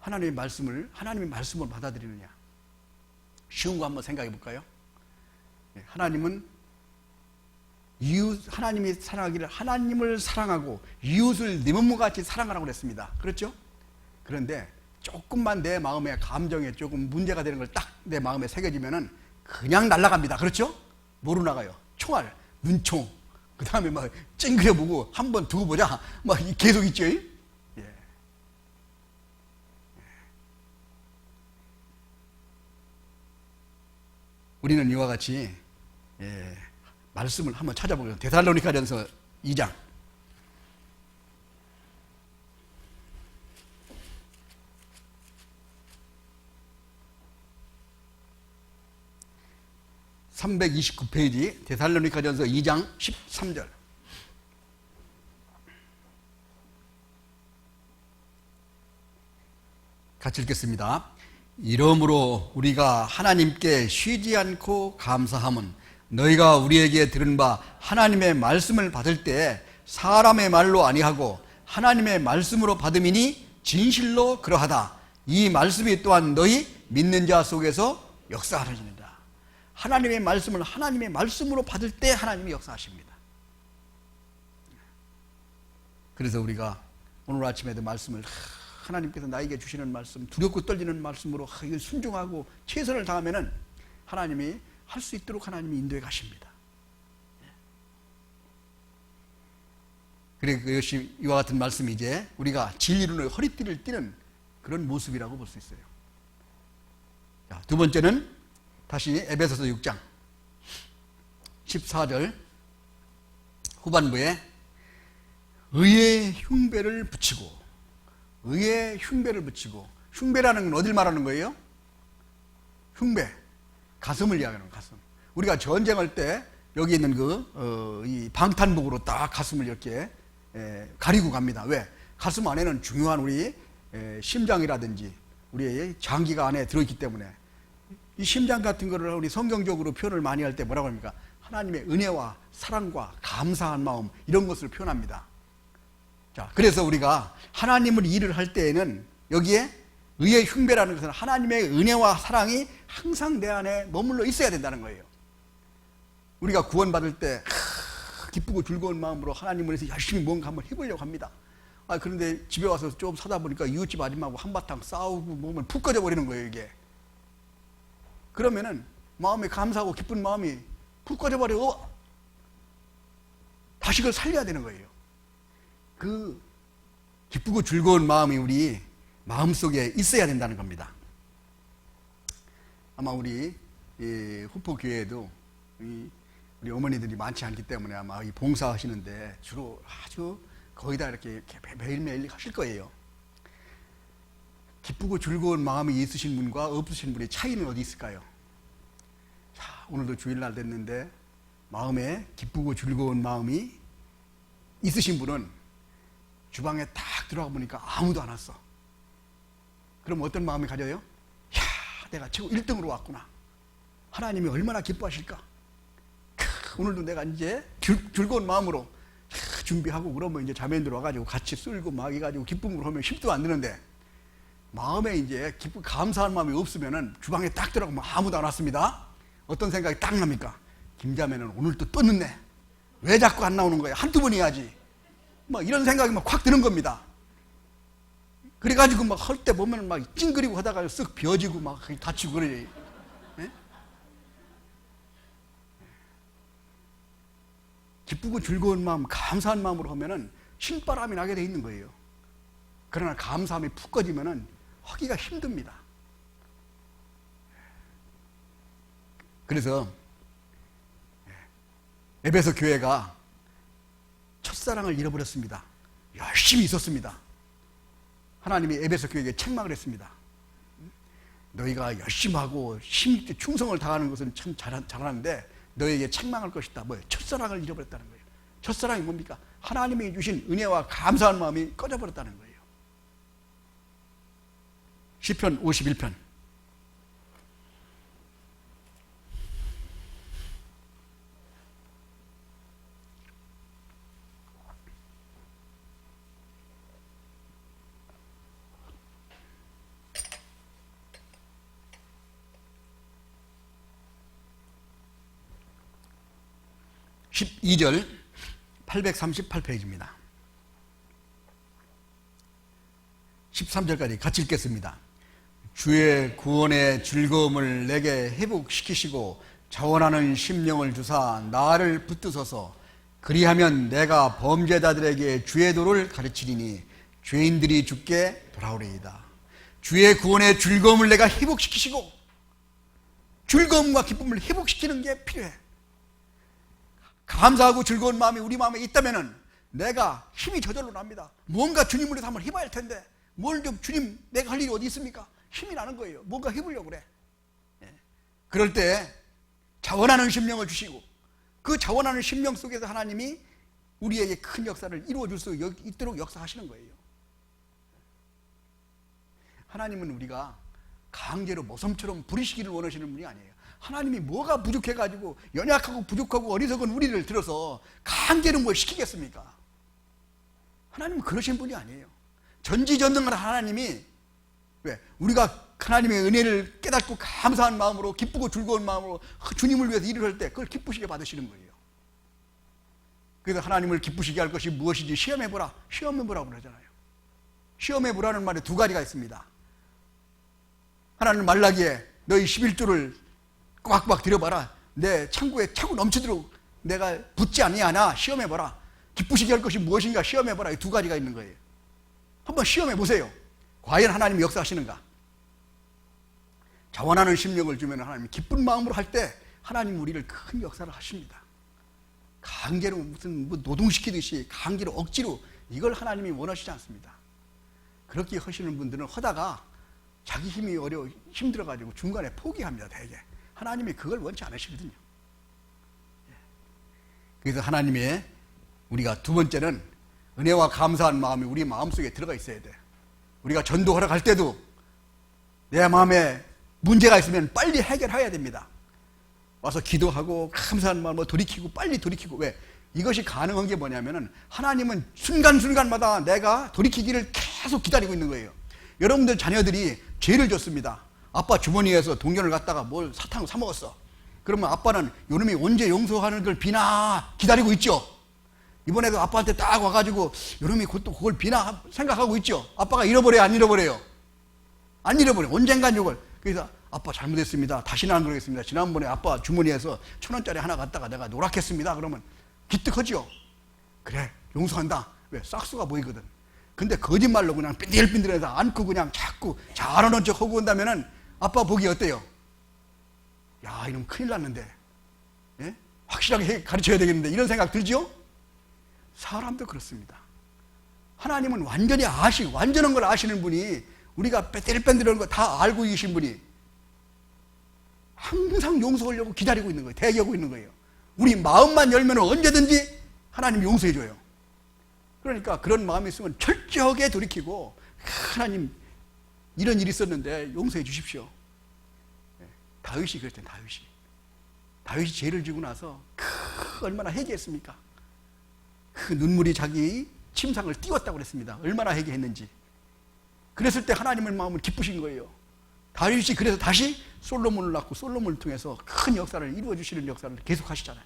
하나님의 말씀을 받아들이느냐? 쉬운 거 한번 생각해 볼까요? 하나님은 하나님이 사랑하기를 하나님을 사랑하고 이웃을 네 몸과 같이 사랑하라고 그랬습니다. 그렇죠? 그런데 조금만 내 마음에 감정에 조금 문제가 되는 걸 딱 내 마음에 새겨지면은 그냥 날아갑니다. 그렇죠? 뭐로 나가요? 총알, 눈총, 그 다음에 막 찡그려보고 한 번 두고 보자. 막 계속 있죠. 예. 우리는 이와 같이 말씀을 한번 찾아보겠습니다. 데살로니가전서 2장 329페이지 데살로니가전서 2장 13절. 같이 읽겠습니다. 이러므로 우리가 하나님께 쉬지 않고 감사함은 너희가 우리에게 들은 바 하나님의 말씀을 받을 때 사람의 말로 아니하고 하나님의 말씀으로 받음이니 진실로 그러하다. 이 말씀이 또한 너희 믿는 자 속에서 역사하느니라. 하나님의 말씀을 하나님의 말씀으로 받을 때 하나님이 역사하십니다. 그래서 우리가 오늘 아침에도 말씀을 하나님께서 나에게 주시는 말씀, 두렵고 떨리는 말씀으로 순종하고 최선을 다하면은 하나님이 할 수 있도록 하나님이 인도해 가십니다. 그래 그것이 이와 같은 말씀이 이제 우리가 진리로 허리띠를 띠는 그런 모습이라고 볼 수 있어요. 자, 두 번째는 다시 에베소서 6장 14절 후반부에 의의 흉배를 붙이고, 의의 흉배를 붙이고, 흉배라는 건 어딜 말하는 거예요? 흉배, 가슴을 이야기하는 거예요. 가슴. 우리가 전쟁할 때 여기 있는 이 방탄복으로 딱 가슴을 이렇게 가리고 갑니다. 왜? 가슴 안에는 중요한 우리 심장이라든지 우리의 장기가 안에 들어있기 때문에 이 심장 같은 거를 우리 성경적으로 표현을 많이 할 때 뭐라고 합니까? 하나님의 은혜와 사랑과 감사한 마음, 이런 것을 표현합니다. 자, 그래서 우리가 하나님을 일을 할 때에는 여기에 의의 흉배라는 것은 하나님의 은혜와 사랑이 항상 내 안에 머물러 있어야 된다는 거예요. 우리가 구원받을 때 기쁘고 즐거운 마음으로 하나님을 위해서 열심히 뭔가 한번 해보려고 합니다. 그런데 집에 와서 좀 사다 보니까 이웃집 아줌마하고 한바탕 싸우고 몸을 푹 꺼져 버리는 거예요, 이게. 그러면은 마음에 감사하고 기쁜 마음이 푹 꺼져 버려. 다시 그걸 살려야 되는 거예요. 그 기쁘고 즐거운 마음이 우리 마음속에 있어야 된다는 겁니다. 아마 우리 후포교회에도 우리 어머니들이 많지 않기 때문에 아마 이 봉사하시는데 주로 아주 거의 다 이렇게 매일매일 하실 거예요. 기쁘고 즐거운 마음이 있으신 분과 없으신 분의 차이는 어디 있을까요? 자, 오늘도 주일날 됐는데 마음에 기쁘고 즐거운 마음이 있으신 분은 주방에 딱 들어가 보니까 아무도 안 왔어. 그럼 어떤 마음이 가져요? 야, 내가 최고 1등으로 왔구나. 하나님이 얼마나 기뻐하실까? 오늘도 내가 이제 즐거운 마음으로 준비하고 그러면 이제 자매들 와가지고 같이 쓸고 막 해가지고 기쁨으로 하면 힘도 안 드는데, 마음에 이제 기쁘고 감사한 마음이 없으면은 주방에 딱 들어가면 아무도 안 왔습니다. 어떤 생각이 딱 납니까? 김자매는 오늘 또 늦네. 왜 자꾸 안 나오는 거야? 한두 번 해야지. 막 이런 생각이 막 확 드는 겁니다. 그래가지고 막 할 때 보면 막 찡그리고 하다가 쓱 비어지고 막 다치고 그래요. 네? 기쁘고 즐거운 마음, 감사한 마음으로 하면은 신바람이 나게 돼 있는 거예요. 그러나 감사함이 푹 꺼지면은 하기가 힘듭니다. 그래서 에베소 교회가 첫사랑을 잃어버렸습니다. 열심히 있었습니다. 하나님이 에베소 교회에게 책망을 했습니다. 너희가 열심히 하고 힘있게 충성을 다하는 것은 참 잘하는데 너희에게 책망할 것이다. 뭐예요? 첫사랑을 잃어버렸다는 거예요. 첫사랑이 뭡니까? 하나님이 주신 은혜와 감사한 마음이 꺼져버렸다는 거예요. 시편 51편 12절 838페이지입니다. 13절까지 같이 읽겠습니다. 주의 구원의 즐거움을 내게 회복시키시고 자원하는 심령을 주사 나를 붙드소서. 그리하면 내가 범죄자들에게 주의 도를 가르치리니 죄인들이 주께 돌아오리이다. 주의 구원의 즐거움을 내가 회복시키시고, 즐거움과 기쁨을 회복시키는 게 필요해. 감사하고 즐거운 마음이 우리 마음에 있다면은 내가 힘이 저절로 납니다. 뭔가 주님을 위해서 한번 해봐야 할 텐데, 뭘 좀 주님, 내가 할 일이 어디 있습니까? 힘이 나는 거예요. 뭔가 해보려고 그래. 그럴 때 자원하는 심령을 주시고, 그 자원하는 심령 속에서 하나님이 우리에게 큰 역사를 이루어줄 수 있도록 역사하시는 거예요. 하나님은 우리가 강제로 모섬처럼 부리시기를 원하시는 분이 아니에요. 하나님이 뭐가 부족해가지고 연약하고 부족하고 어리석은 우리를 들어서 강제로 뭘 시키겠습니까? 하나님은 그러신 분이 아니에요. 전지전능한 하나님이, 왜? 우리가 하나님의 은혜를 깨닫고 감사한 마음으로, 기쁘고 즐거운 마음으로 주님을 위해서 일을 할 때 그걸 기쁘시게 받으시는 거예요. 그래서 하나님을 기쁘시게 할 것이 무엇인지 시험해보라, 시험해보라고 그러잖아요. 시험해보라는 말에 두 가지가 있습니다. 하나님 말라기에 너희 11조를 꽉꽉 들여봐라, 내 창고에 차고 넘치도록 내가 붓지 아니하나 시험해봐라, 기쁘시게 할 것이 무엇인가 시험해봐라, 이 두 가지가 있는 거예요. 한번 시험해보세요. 과연 하나님이 역사하시는가? 자원하는 심령을 주면 하나님이 기쁜 마음으로 할 때 하나님 우리를 큰 역사를 하십니다. 강제로 무슨 노동시키듯이 강제로 억지로, 이걸 하나님이 원하시지 않습니다. 그렇게 하시는 분들은 하다가 자기 힘이 힘들어가지고 중간에 포기합니다. 대개 하나님이 그걸 원치 않으시거든요. 그래서 하나님의, 우리가 두 번째는 은혜와 감사한 마음이 우리 마음속에 들어가 있어야 돼. 우리가 전도하러 갈 때도 내 마음에 문제가 있으면 빨리 해결해야 됩니다. 와서 기도하고 감사한 마음으로 돌이키고, 빨리 돌이키고. 왜? 이것이 가능한 게 뭐냐면은 하나님은 순간순간마다 내가 돌이키기를 계속 기다리고 있는 거예요. 여러분들 자녀들이 죄를 졌습니다. 아빠 주머니에서 동전을 갖다가 뭘 사탕을 사 먹었어. 그러면 아빠는 요놈이 언제 용서하는 걸 비나 기다리고 있죠. 이번에도 아빠한테 딱 와가지고 요놈이 또 그걸 비나 생각하고 있죠. 아빠가 잃어버려요, 안 잃어버려요? 안 잃어버려요. 언젠간 이걸. 그래서 아빠 잘못했습니다, 다시는 안 그러겠습니다, 지난번에 아빠 주머니에서 1,000원짜리 하나 갖다가 내가 노랗겠습니다. 그러면 기특하죠. 그래, 용서한다. 왜? 싹수가 보이거든. 근데 거짓말로 그냥 빈들빈들해서 안고 그냥 자꾸 잘하는 척 하고 온다면은 아빠 보기 어때요? 야, 이놈 큰일 났는데, 예? 확실하게 가르쳐야 되겠는데, 이런 생각 들죠? 사람도 그렇습니다. 하나님은 완전히 완전한 걸 아시는 분이, 우리가 뺀들뺀들한 거 다 알고 계신 분이 항상 용서하려고 기다리고 있는 거예요. 대기하고 있는 거예요. 우리 마음만 열면 언제든지 하나님 용서해줘요. 그러니까 그런 마음이 있으면 철저하게 돌이키고, 하나님 이런 일이 있었는데 용서해 주십시오. 다윗이 그랬대요. 다윗이 죄를 지고 나서 얼마나 회개했습니까? 그 눈물이 자기 침상을 띄웠다고 그랬습니다. 얼마나 회개했는지. 그랬을 때 하나님의 마음을 기쁘신 거예요. 다윗이 그래서 다시 솔로몬을 낳고 솔로몬을 통해서 큰 역사를 이루어 주시는 역사를 계속 하시잖아요.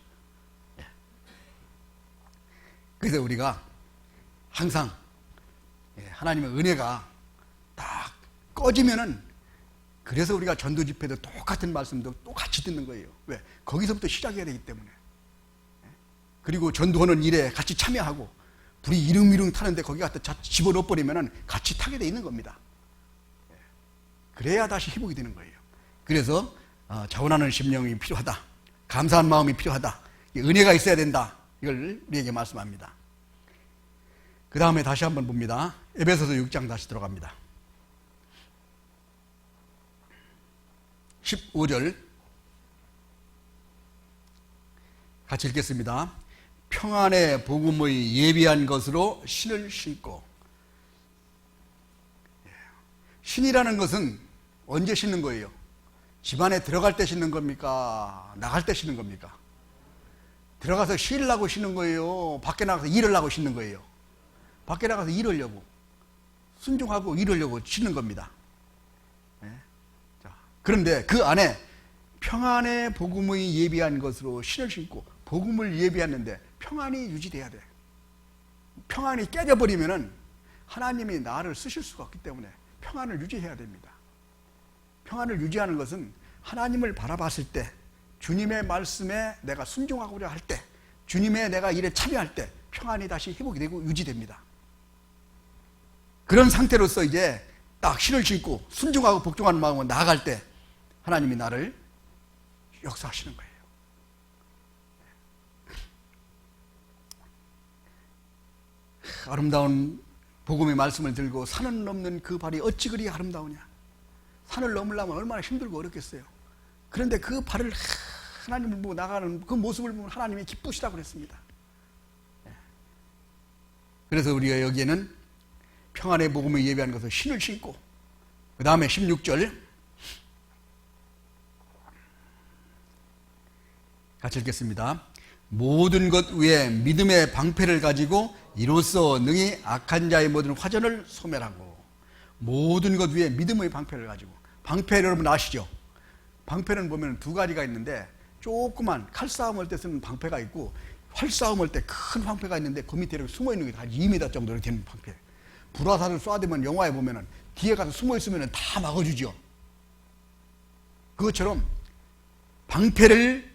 그래서 우리가 항상 하나님의 은혜가 딱 꺼지면은, 그래서 우리가 전도 집회도 똑같은 말씀도 똑같이 듣는 거예요. 왜? 거기서부터 시작해야 되기 때문에. 그리고 전도하는 일에 같이 참여하고, 불이 이릉이릉 타는데 거기 갖다 집어넣어버리면은 같이 타게 돼 있는 겁니다. 그래야 다시 회복이 되는 거예요. 그래서 자원하는 심령이 필요하다, 감사한 마음이 필요하다, 은혜가 있어야 된다, 이걸 우리에게 말씀합니다. 그 다음에 다시 한번 봅니다. 에베소서 6장 다시 들어갑니다. 15절 같이 읽겠습니다. 평안의 복음의 예비한 것으로 신을 신고. 신이라는 것은 언제 신는 거예요? 집안에 들어갈 때 신는 겁니까? 나갈 때 신는 겁니까? 들어가서 쉬려고 신는 거예요? 밖에 나가서 일을 하고 신는 거예요? 밖에 나가서 일하려고, 순종하고 일하려고 신는 겁니다. 자, 그런데 그 안에 평안의 복음의 예비한 것으로 신을 신고, 복음을 예비했는데 평안이 유지돼야 돼. 평안이 깨져버리면은 하나님이 나를 쓰실 수가 없기 때문에 평안을 유지해야 됩니다. 평안을 유지하는 것은 하나님을 바라봤을 때, 주님의 말씀에 내가 순종하고자 할 때, 주님의 내가 일에 참여할 때 평안이 다시 회복이 되고 유지됩니다. 그런 상태로서 이제 딱 신을 신고 순종하고 복종하는 마음으로 나아갈 때 하나님이 나를 역사하시는 거예요. 아름다운 복음의 말씀을 들고 산을 넘는 그 발이 어찌 그리 아름다우냐. 산을 넘으려면 얼마나 힘들고 어렵겠어요. 그런데 그 발을 하나님을 보고 나가는 그 모습을 보면 하나님이 기쁘시다고 그랬습니다. 그래서 우리가 여기에는 평안의 복음을 예배하는 것을 신을 신고, 그 다음에 16절 같이 읽겠습니다. 모든 것 위에 믿음의 방패를 가지고 이로써 능히 악한 자의 모든 화전을 소멸하고. 모든 것 위에 믿음의 방패를 가지고. 방패 여러분 아시죠? 방패는 보면 두 가지가 있는데 조그만 칼싸움할 때 쓰는 방패가 있고 활싸움할 때 큰 방패가 있는데 그 밑에 이렇게 숨어있는 게 다 2m 정도 되는 방패. 불화살을 쏴대면 영화에 보면은 뒤에 가서 숨어있으면 다 막아주죠. 그것처럼 방패를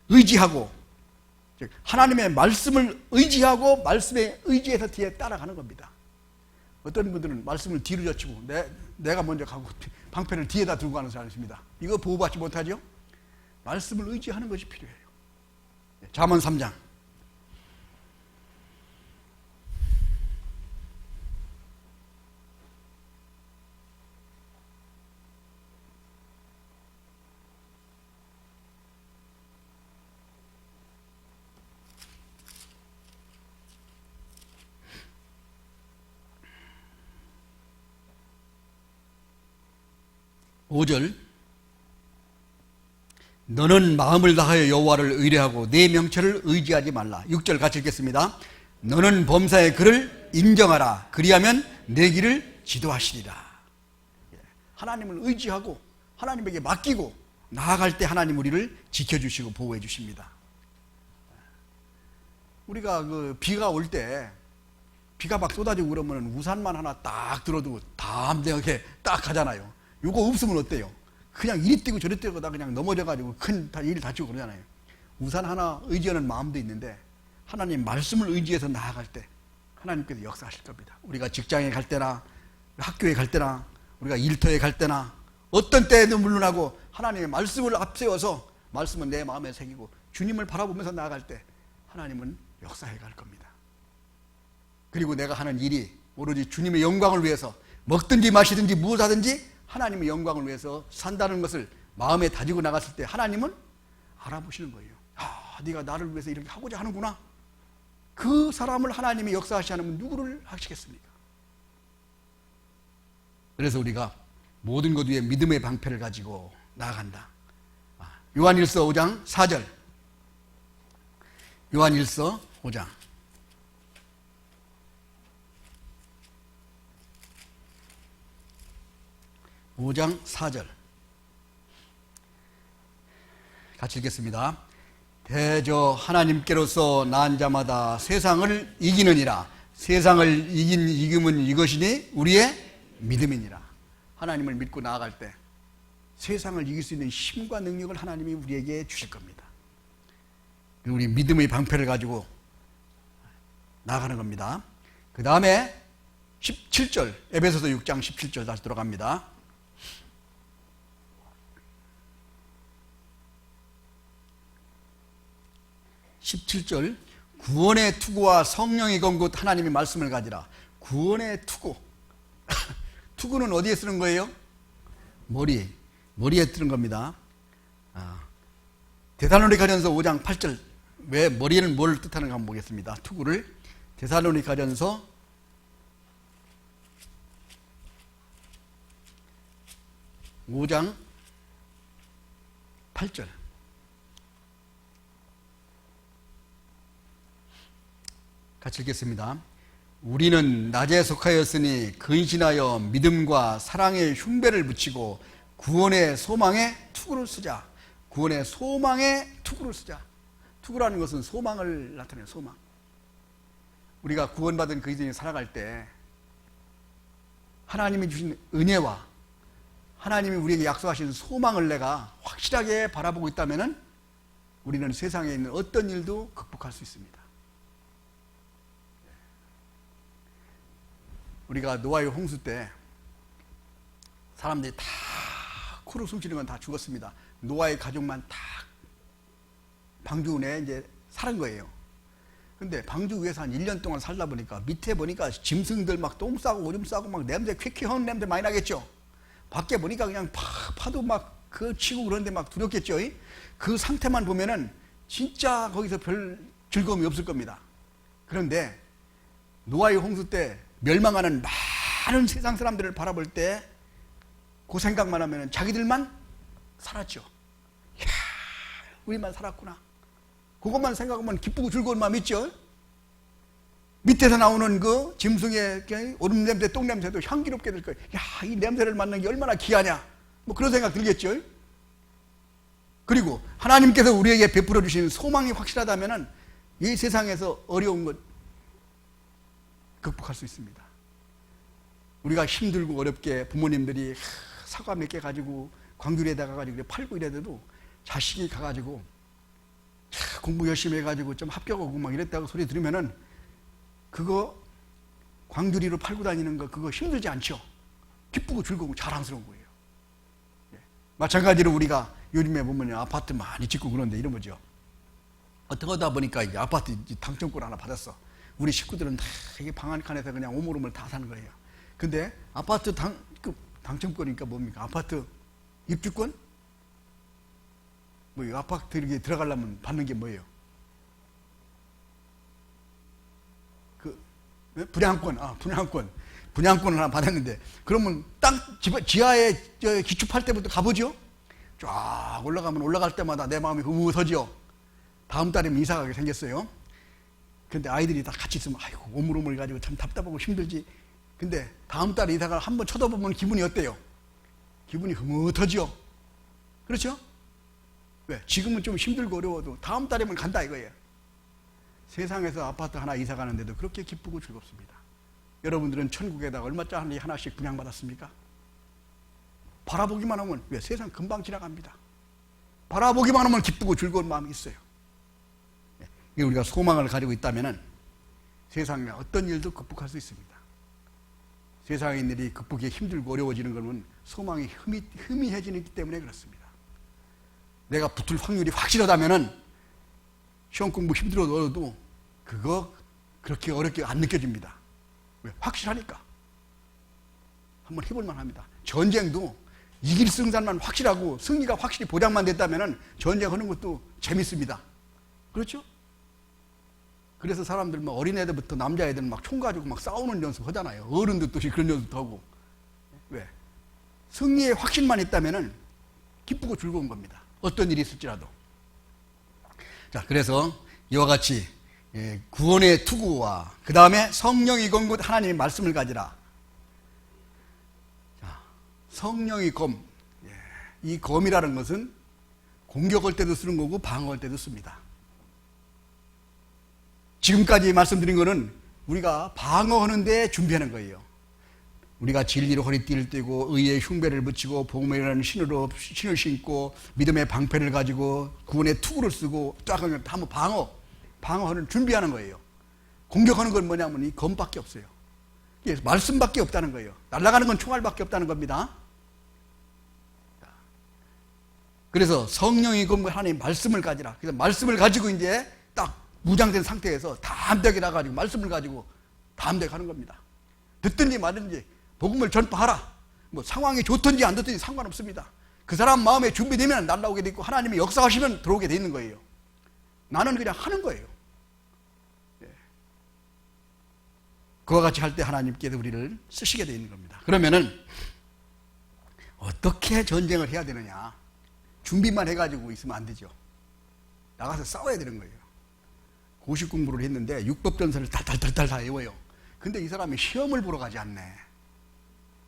의지하고 하나님의 말씀을 의지하고 말씀에 의지해서 뒤에 따라가는 겁니다. 어떤 분들은 말씀을 뒤로 젖히고 내가 먼저 가고 방패를 뒤에다 들고 가는 사람이 있습니다. 이거 보호받지 못하죠? 말씀을 의지하는 것이 필요해요. 잠언 3장 5절 너는 마음을 다하여 여호와를 의뢰하고 내 명철을 의지하지 말라. 6절 같이 읽겠습니다. 너는 범사의 그를 인정하라. 그리하면 내 길을 지도하시리라. 하나님을 의지하고 하나님에게 맡기고 나아갈 때 하나님 우리를 지켜주시고 보호해 주십니다. 우리가 그 비가 올 때 비가 막 쏟아지고 그러면 우산만 하나 딱 들어두고 담대하게 딱 가잖아요. 이거 없으면 어때요? 그냥 이리 뛰고 저리 뛰고 다 그냥 넘어져가지고 큰 일 다치고 그러잖아요. 우산 하나 의지하는 마음도 있는데 하나님 말씀을 의지해서 나아갈 때 하나님께서 역사하실 겁니다. 우리가 직장에 갈 때나 학교에 갈 때나 우리가 일터에 갈 때나 어떤 때에도 물론하고 하나님의 말씀을 앞세워서 말씀은 내 마음에 새기고 주님을 바라보면서 나아갈 때 하나님은 역사해 갈 겁니다. 그리고 내가 하는 일이 오로지 주님의 영광을 위해서 먹든지 마시든지 무엇하든지 하나님의 영광을 위해서 산다는 것을 마음에 다지고 나갔을 때 하나님은 알아보시는 거예요. 아, 네가 나를 위해서 이렇게 하고자 하는구나. 그 사람을 하나님이 역사하시 않으면 누구를 하시겠습니까? 그래서 우리가 모든 것 위에 믿음의 방패를 가지고 나아간다. 요한일서 5장 4절 요한일서 5장 5장 4절 같이 읽겠습니다. 대저 하나님께로서 난 자마다 세상을 이기느니라. 세상을 이김은 이것이니 우리의 믿음이니라. 하나님을 믿고 나아갈 때 세상을 이길 수 있는 힘과 능력을 하나님이 우리에게 주실 겁니다. 우리 믿음의 방패를 가지고 나아가는 겁니다. 그 다음에 17절 에베소서 6장 17절 다시 들어갑니다. 17절 구원의 투구와 성령의 검굿 하나님의 말씀을 가지라. 구원의 투구 투구는 어디에 쓰는 거예요? 머리에 쓰는 겁니다. 데살로니가전서 5장 8절 왜 머리에는 뭘 뜻하는가 한번 보겠습니다. 투구를 데살로니가전서 5장 8절 같이 읽겠습니다. 우리는 낮에 속하였으니 근신하여 믿음과 사랑의 흉배를 붙이고 구원의 소망에 투구를 쓰자. 구원의 소망에 투구를 쓰자. 투구라는 것은 소망을 나타내요. 소망. 우리가 구원받은 그 인생을 살아갈 때 하나님이 주신 은혜와 하나님이 우리에게 약속하신 소망을 내가 확실하게 바라보고 있다면 우리는 세상에 있는 어떤 일도 극복할 수 있습니다. 우리가 노아의 홍수 때 사람들이 다 코로 숨쉬는 건 다 죽었습니다. 노아의 가족만 다 방주 내에 이제 살은 거예요. 근데 방주 위에서 한 1년 동안 살다 보니까 밑에 보니까 짐승들 막 똥 싸고 오줌 싸고 막 냄새 퀴퀴한 냄새 많이 나겠죠. 밖에 보니까 그냥 파도 막 그 치고 그런데 막 두렵겠죠. 그 상태만 보면은 진짜 거기서 별 즐거움이 없을 겁니다. 그런데 노아의 홍수 때 멸망하는 많은 세상 사람들을 바라볼 때 그 생각만 하면은 자기들만 살았죠. 이야, 우리만 살았구나. 그것만 생각하면 기쁘고 즐거운 마음 있죠. 밑에서 나오는 그 짐승의 오줌 냄새, 똥 냄새도 향기롭게 될 거예요. 야, 이 냄새를 맡는 게 얼마나 귀하냐. 뭐 그런 생각 들겠죠. 그리고 하나님께서 우리에게 베풀어 주신 소망이 확실하다면은 이 세상에서 어려운 것 극복할 수 있습니다. 우리가 힘들고 어렵게 부모님들이 사과 몇 개 가지고 광주리에다가 가지고 팔고 이래도 자식이 가가지고 공부 열심히 해가지고 좀 합격하고 막 이랬다고 소리 들으면은 그거 광주리로 팔고 다니는 거 그거 힘들지 않죠? 기쁘고 즐거우고 자랑스러운 거예요. 마찬가지로 우리가 요즘에 보면 아파트 많이 짓고 그런데 이런 거죠. 어떻게 하다 보니까 이제 아파트 당첨권 하나 받았어. 우리 식구들은 다 이게 방 한 칸에서 그냥 오물오물 다 사는 거예요. 근데 아파트 당첨권이니까 뭡니까? 아파트 입주권? 뭐 아파트 이렇게 들어가려면 받는 게 뭐예요? 분양권, 분양권을 하나 받았는데, 그러면 땅, 지하에 기축할 때부터 가보죠? 쫙 올라가면 올라갈 때마다 내 마음이 흐뭇하죠? 다음 달이면 이사 가게 생겼어요. 근데 아이들이 다 같이 있으면, 아이고, 오물오물 가지고 참 답답하고 힘들지. 근데 다음 달에 이사가 한번 쳐다보면 기분이 어때요? 기분이 흐뭇하죠? 그렇죠? 왜? 지금은 좀 힘들고 어려워도 다음 달이면 간다 이거예요. 세상에서 아파트 하나 이사 가는데도 그렇게 기쁘고 즐겁습니다. 여러분들은 천국에다가 얼마짜리 하나씩 분양받았습니까? 바라보기만 하면, 왜? 세상 금방 지나갑니다. 바라보기만 하면 기쁘고 즐거운 마음이 있어요. 우리가 소망을 가지고 있다면 세상에 어떤 일도 극복할 수 있습니다. 세상의 일이 극복이 힘들고 어려워지는 것은 소망이 희미해지기 때문에 그렇습니다. 내가 붙을 확률이 확실하다면 시험 공부 힘들어도 그거 그렇게 어렵게 안 느껴집니다. 왜? 확실하니까. 한번 해볼만 합니다. 전쟁도 이길 승산만 확실하고 승리가 확실히 보장만 됐다면 전쟁하는 것도 재밌습니다. 그렇죠? 그래서 사람들 막 어린애들부터 남자애들 막 총 가지고 막 싸우는 연습 하잖아요. 어른들도 그런 연습도 하고. 왜? 승리의 확신만 있다면 기쁘고 즐거운 겁니다. 어떤 일이 있을지라도. 자, 그래서 이와 같이 구원의 투구와 그 다음에 성령의 검 곧 하나님의 말씀을 가지라. 자, 성령의 검. 이 검이라는 것은 공격할 때도 쓰는 거고 방어할 때도 씁니다. 지금까지 말씀드린 것은 우리가 방어하는 데 준비하는 거예요. 우리가 진리로 허리띠를 띠고 의의 흉배를 붙이고 복음이라는 신을 신고 믿음의 방패를 가지고 구원의 투구를 쓰고 쫙 하면 한번 방어하는 준비하는 거예요. 공격하는 건 뭐냐면 이 검밖에 없어요. 말씀밖에 없다는 거예요. 날아가는 건 총알밖에 없다는 겁니다. 그래서 성령이 검과 하나님의 말씀을 가지라. 그래서 말씀을 가지고 이제 딱 무장된 상태에서 담대하게 나가지고 말씀을 가지고 담대하게 하는 겁니다. 듣든지 말든지 복음을 전파하라. 뭐 상황이 좋든지 안 좋든지 상관없습니다. 그 사람 마음에 준비되면 날라오게 돼 있고 하나님이 역사하시면 들어오게 돼 있는 거예요. 나는 그냥 하는 거예요. 그와 같이 할 때 하나님께서 우리를 쓰시게 돼 있는 겁니다. 그러면은 어떻게 전쟁을 해야 되느냐? 준비만 해가지고 있으면 안 되죠. 나가서 싸워야 되는 거예요. 고시 공부를 했는데 육법전선을 달달달달 다 외워요. 근데 이 사람이 시험을 보러 가지 않네.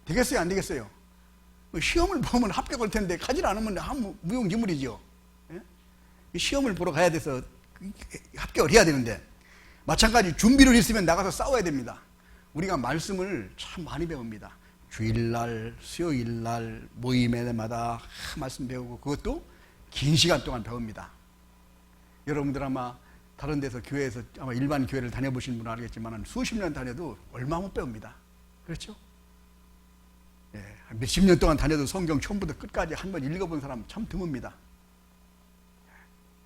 되겠어요? 안 되겠어요? 시험을 보면 합격할 텐데 가지 않으면 무용지물이죠. 시험을 보러 가야 돼서 합격을 해야 되는데 마찬가지 준비를 했으면 나가서 싸워야 됩니다. 우리가 말씀을 참 많이 배웁니다. 주일날, 수요일날 모임에마다 말씀 배우고 그것도 긴 시간 동안 배웁니다. 여러분들 아마 다른 데서 교회에서 아마 일반 교회를 다녀보신 분은 알겠지만 수십 년 다녀도 얼마 못 배웁니다. 그렇죠? 예, 몇십 년 동안 다녀도 성경 처음부터 끝까지 한 번 읽어본 사람 참 드뭅니다.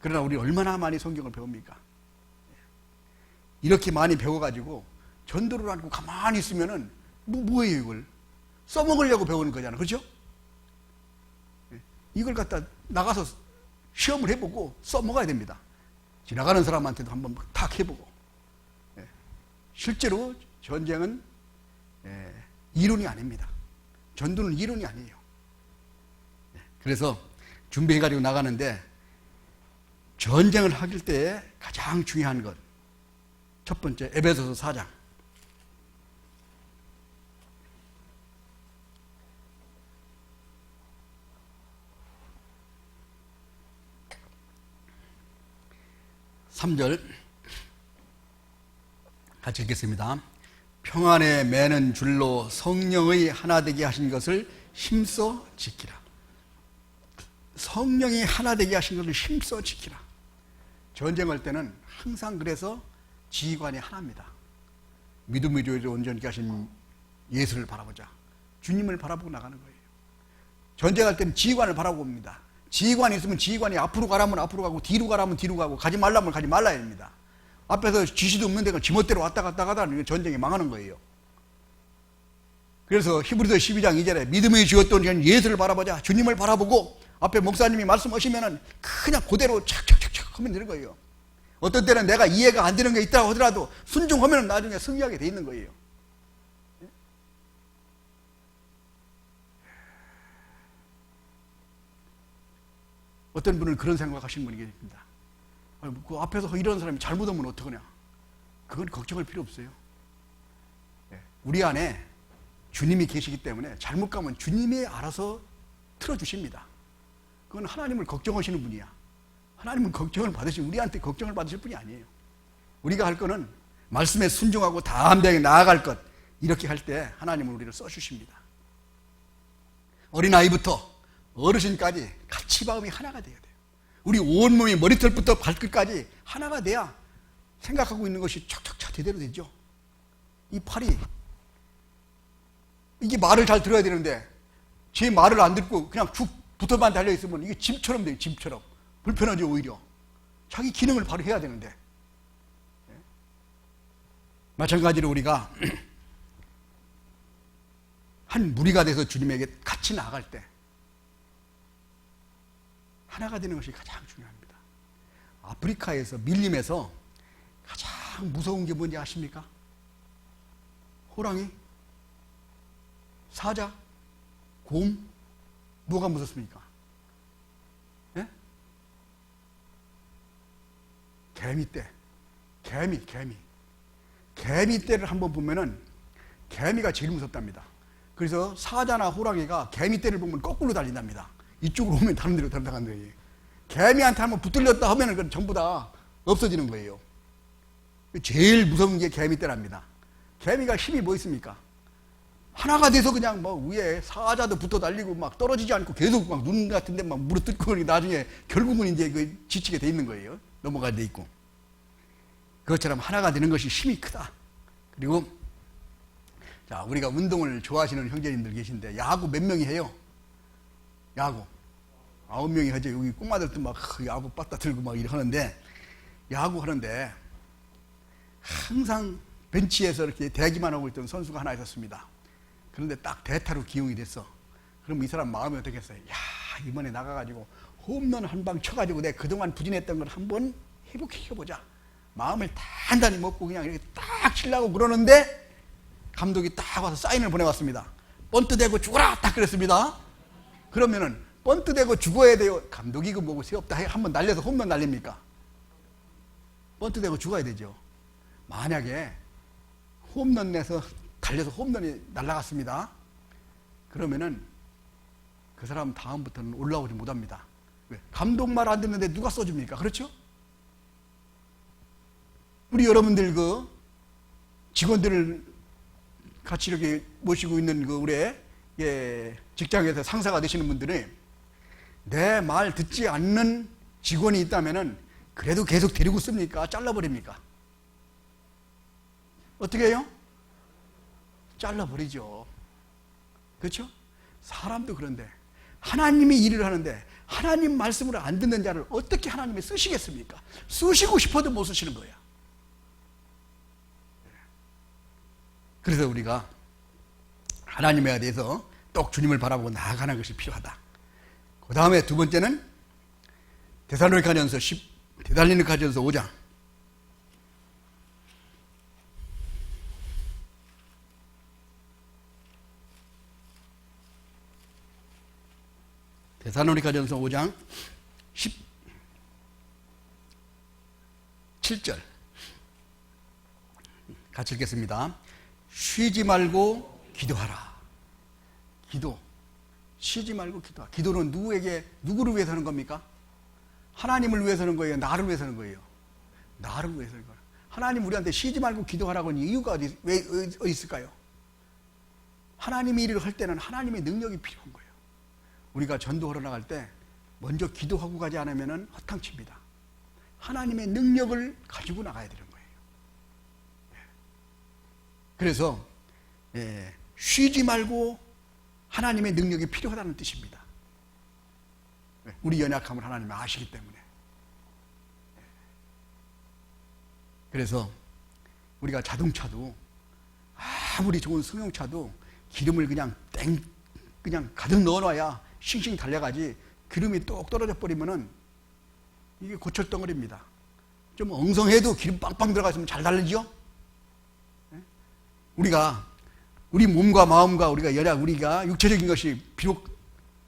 그러나 우리 얼마나 많이 성경을 배웁니까? 이렇게 많이 배워가지고 전도를 하고 가만히 있으면은 뭐예요 이걸? 써먹으려고 배우는 거잖아. 그렇죠? 이걸 갖다 나가서 시험을 해보고 써먹어야 됩니다. 지나가는 사람한테도 한번 탁 해보고. 실제로 전쟁은 이론이 아닙니다. 전도는 이론이 아니에요. 그래서 준비해가지고 나가는데 전쟁을 하길 때 가장 중요한 것, 첫 번째 에베소서 4장 3절 같이 읽겠습니다. 평안에 매는 줄로 성령의 하나 되게 하신 것을 힘써 지키라. 성령이 하나 되게 하신 것을 힘써 지키라. 전쟁할 때는 항상 그래서 지휘관이 하나입니다. 믿음의 교회를 온전히 하신 예수를 바라보자. 주님을 바라보고 나가는 거예요. 전쟁할 때는 지휘관을 바라봅니다. 지휘관이 있으면 지휘관이 앞으로 가라면 앞으로 가고 뒤로 가라면 뒤로 가고 가지 말라면 가지 말라야 합니다. 앞에서 지시도 없는 데가 지멋대로 왔다 갔다 하다가 전쟁이 망하는 거예요. 그래서 히브리서 12장 2절에 믿음의 주였던 예수를 바라보자. 주님을 바라보고 앞에 목사님이 말씀하시면은 그냥 그대로 착착착착 하면 되는 거예요. 어떤 때는 내가 이해가 안 되는 게 있다고 하더라도 순종하면 나중에 승리하게 돼 있는 거예요. 어떤 분은 그런 생각하시는 분이 계십니다. 그 앞에서 이런 사람이 잘못하면 어떡하냐. 그건 걱정할 필요 없어요. 우리 안에 주님이 계시기 때문에 잘못 가면 주님이 알아서 틀어주십니다. 그건 하나님을 걱정하시는 분이야. 하나님은 걱정을 받으시고 우리한테 걱정을 받으실 분이 아니에요. 우리가 할 거는 말씀에 순종하고 담대하게 나아갈 것, 이렇게 할 때 하나님은 우리를 써주십니다. 어린아이부터 어르신까지 같이 마음이 하나가 돼야 돼요. 우리 온몸이 머리털부터 발끝까지 하나가 돼야 생각하고 있는 것이 척척착 제대로 되죠. 이 팔이 이게 말을 잘 들어야 되는데 제 말을 안 듣고 그냥 쭉 붙어만 달려있으면 이게 짐처럼 돼요. 짐처럼 불편하죠. 오히려 자기 기능을 바로 해야 되는데. 마찬가지로 우리가 한 무리가 돼서 주님에게 같이 나아갈 때 하나가 되는 것이 가장 중요합니다. 아프리카에서 밀림에서 가장 무서운 게 뭔지 아십니까? 호랑이, 사자, 곰, 뭐가 무섭습니까? 예? 개미떼, 개미떼를 한번 보면은 개미가 제일 무섭답니다. 그래서 사자나 호랑이가 개미떼를 보면 거꾸로 달린답니다. 이쪽으로 오면 다른 데로 달려가는 거예요. 개미한테 한번 붙들렸다 하면은 그건 전부 다 없어지는 거예요. 제일 무서운 게 개미떼랍니다. 개미가 힘이 뭐 있습니까? 하나가 돼서 그냥 뭐 위에 사자도 붙어 달리고 막 떨어지지 않고 계속 막 눈 같은 데 막 물어뜯고 나중에 결국은 이제 그 지치게 돼 있는 거예요. 넘어가게 돼 있고. 그것처럼 하나가 되는 것이 힘이 크다. 그리고 자, 우리가 운동을 좋아하시는 형제님들 계신데 야구 몇 명이 해요? 야구 9명이 하죠. 여기 꼬마들도 막 야구 빠따 들고 막 이렇게 하는데, 야구 하는데 항상 벤치에서 이렇게 대기만 하고 있던 선수가 하나 있었습니다. 그런데 딱 대타로 기용이 됐어. 그럼 이 사람 마음이 어떻겠어요? 야, 이번에 나가가지고 홈런 한 방 쳐가지고 내가 그동안 부진했던 걸 한번 회복시켜보자. 마음을 단단히 먹고 그냥 이렇게 딱 치려고 그러는데 감독이 딱 와서 사인을 보내왔습니다. 번트 대고 죽어라! 딱 그랬습니다. 그러면은 번트 대고 죽어야 돼요. 감독이 그 뭐고 새없다 한번 날려서 홈런 날립니까? 번트 대고 죽어야 되죠. 만약에 홈런 내서 달려서 홈런이 날아갔습니다. 그러면은 그 사람 다음부터는 올라오지 못합니다. 왜? 감독 말 안 듣는데 누가 써줍니까? 그렇죠? 우리 여러분들 그 직원들을 같이 이렇게 모시고 있는 그 우리 직장에서 상사가 되시는 분들이 내 말 듣지 않는 직원이 있다면은 그래도 계속 데리고 씁니까? 잘라버립니까? 어떻게 해요? 잘라버리죠. 그렇죠? 사람도 그런데 하나님이 일을 하는데 하나님 말씀을 안 듣는 자를 어떻게 하나님이 쓰시겠습니까? 쓰시고 싶어도 못 쓰시는 거야. 그래서 우리가 하나님에 대해서 똑 주님을 바라보고 나아가는 것이 필요하다. 그 다음에 두 번째는 데살로니가전서 5장 17절 같이 읽겠습니다. 쉬지 말고 기도하라. 기도. 쉬지 말고 기도하라. 기도는 누구를 위해서 하는 겁니까? 하나님을 위해서 하는 거예요? 나를 위해서 하는 거예요? 나를 위해서 하는 거예요. 하나님 우리한테 쉬지 말고 기도하라고 하는 이유가 어디 있을까요? 하나님이 일을 할 때는 하나님의 능력이 필요한 거예요. 우리가 전도하러 나갈 때 먼저 기도하고 가지 않으면 허탕칩니다. 하나님의 능력을 가지고 나가야 되는 거예요. 그래서 쉬지 말고 하나님의 능력이 필요하다는 뜻입니다. 우리 연약함을 하나님이 아시기 때문에. 그래서 우리가 자동차도 아무리 좋은 승용차도 기름을 그냥 가득 넣어놔야 싱싱 달려가지, 기름이 똑 떨어져 버리면은 이게 고철덩어리입니다. 좀 엉성해도 기름 빵빵 들어가 있으면 잘 달리죠? 우리 몸과 마음과 우리가 육체적인 것이 비록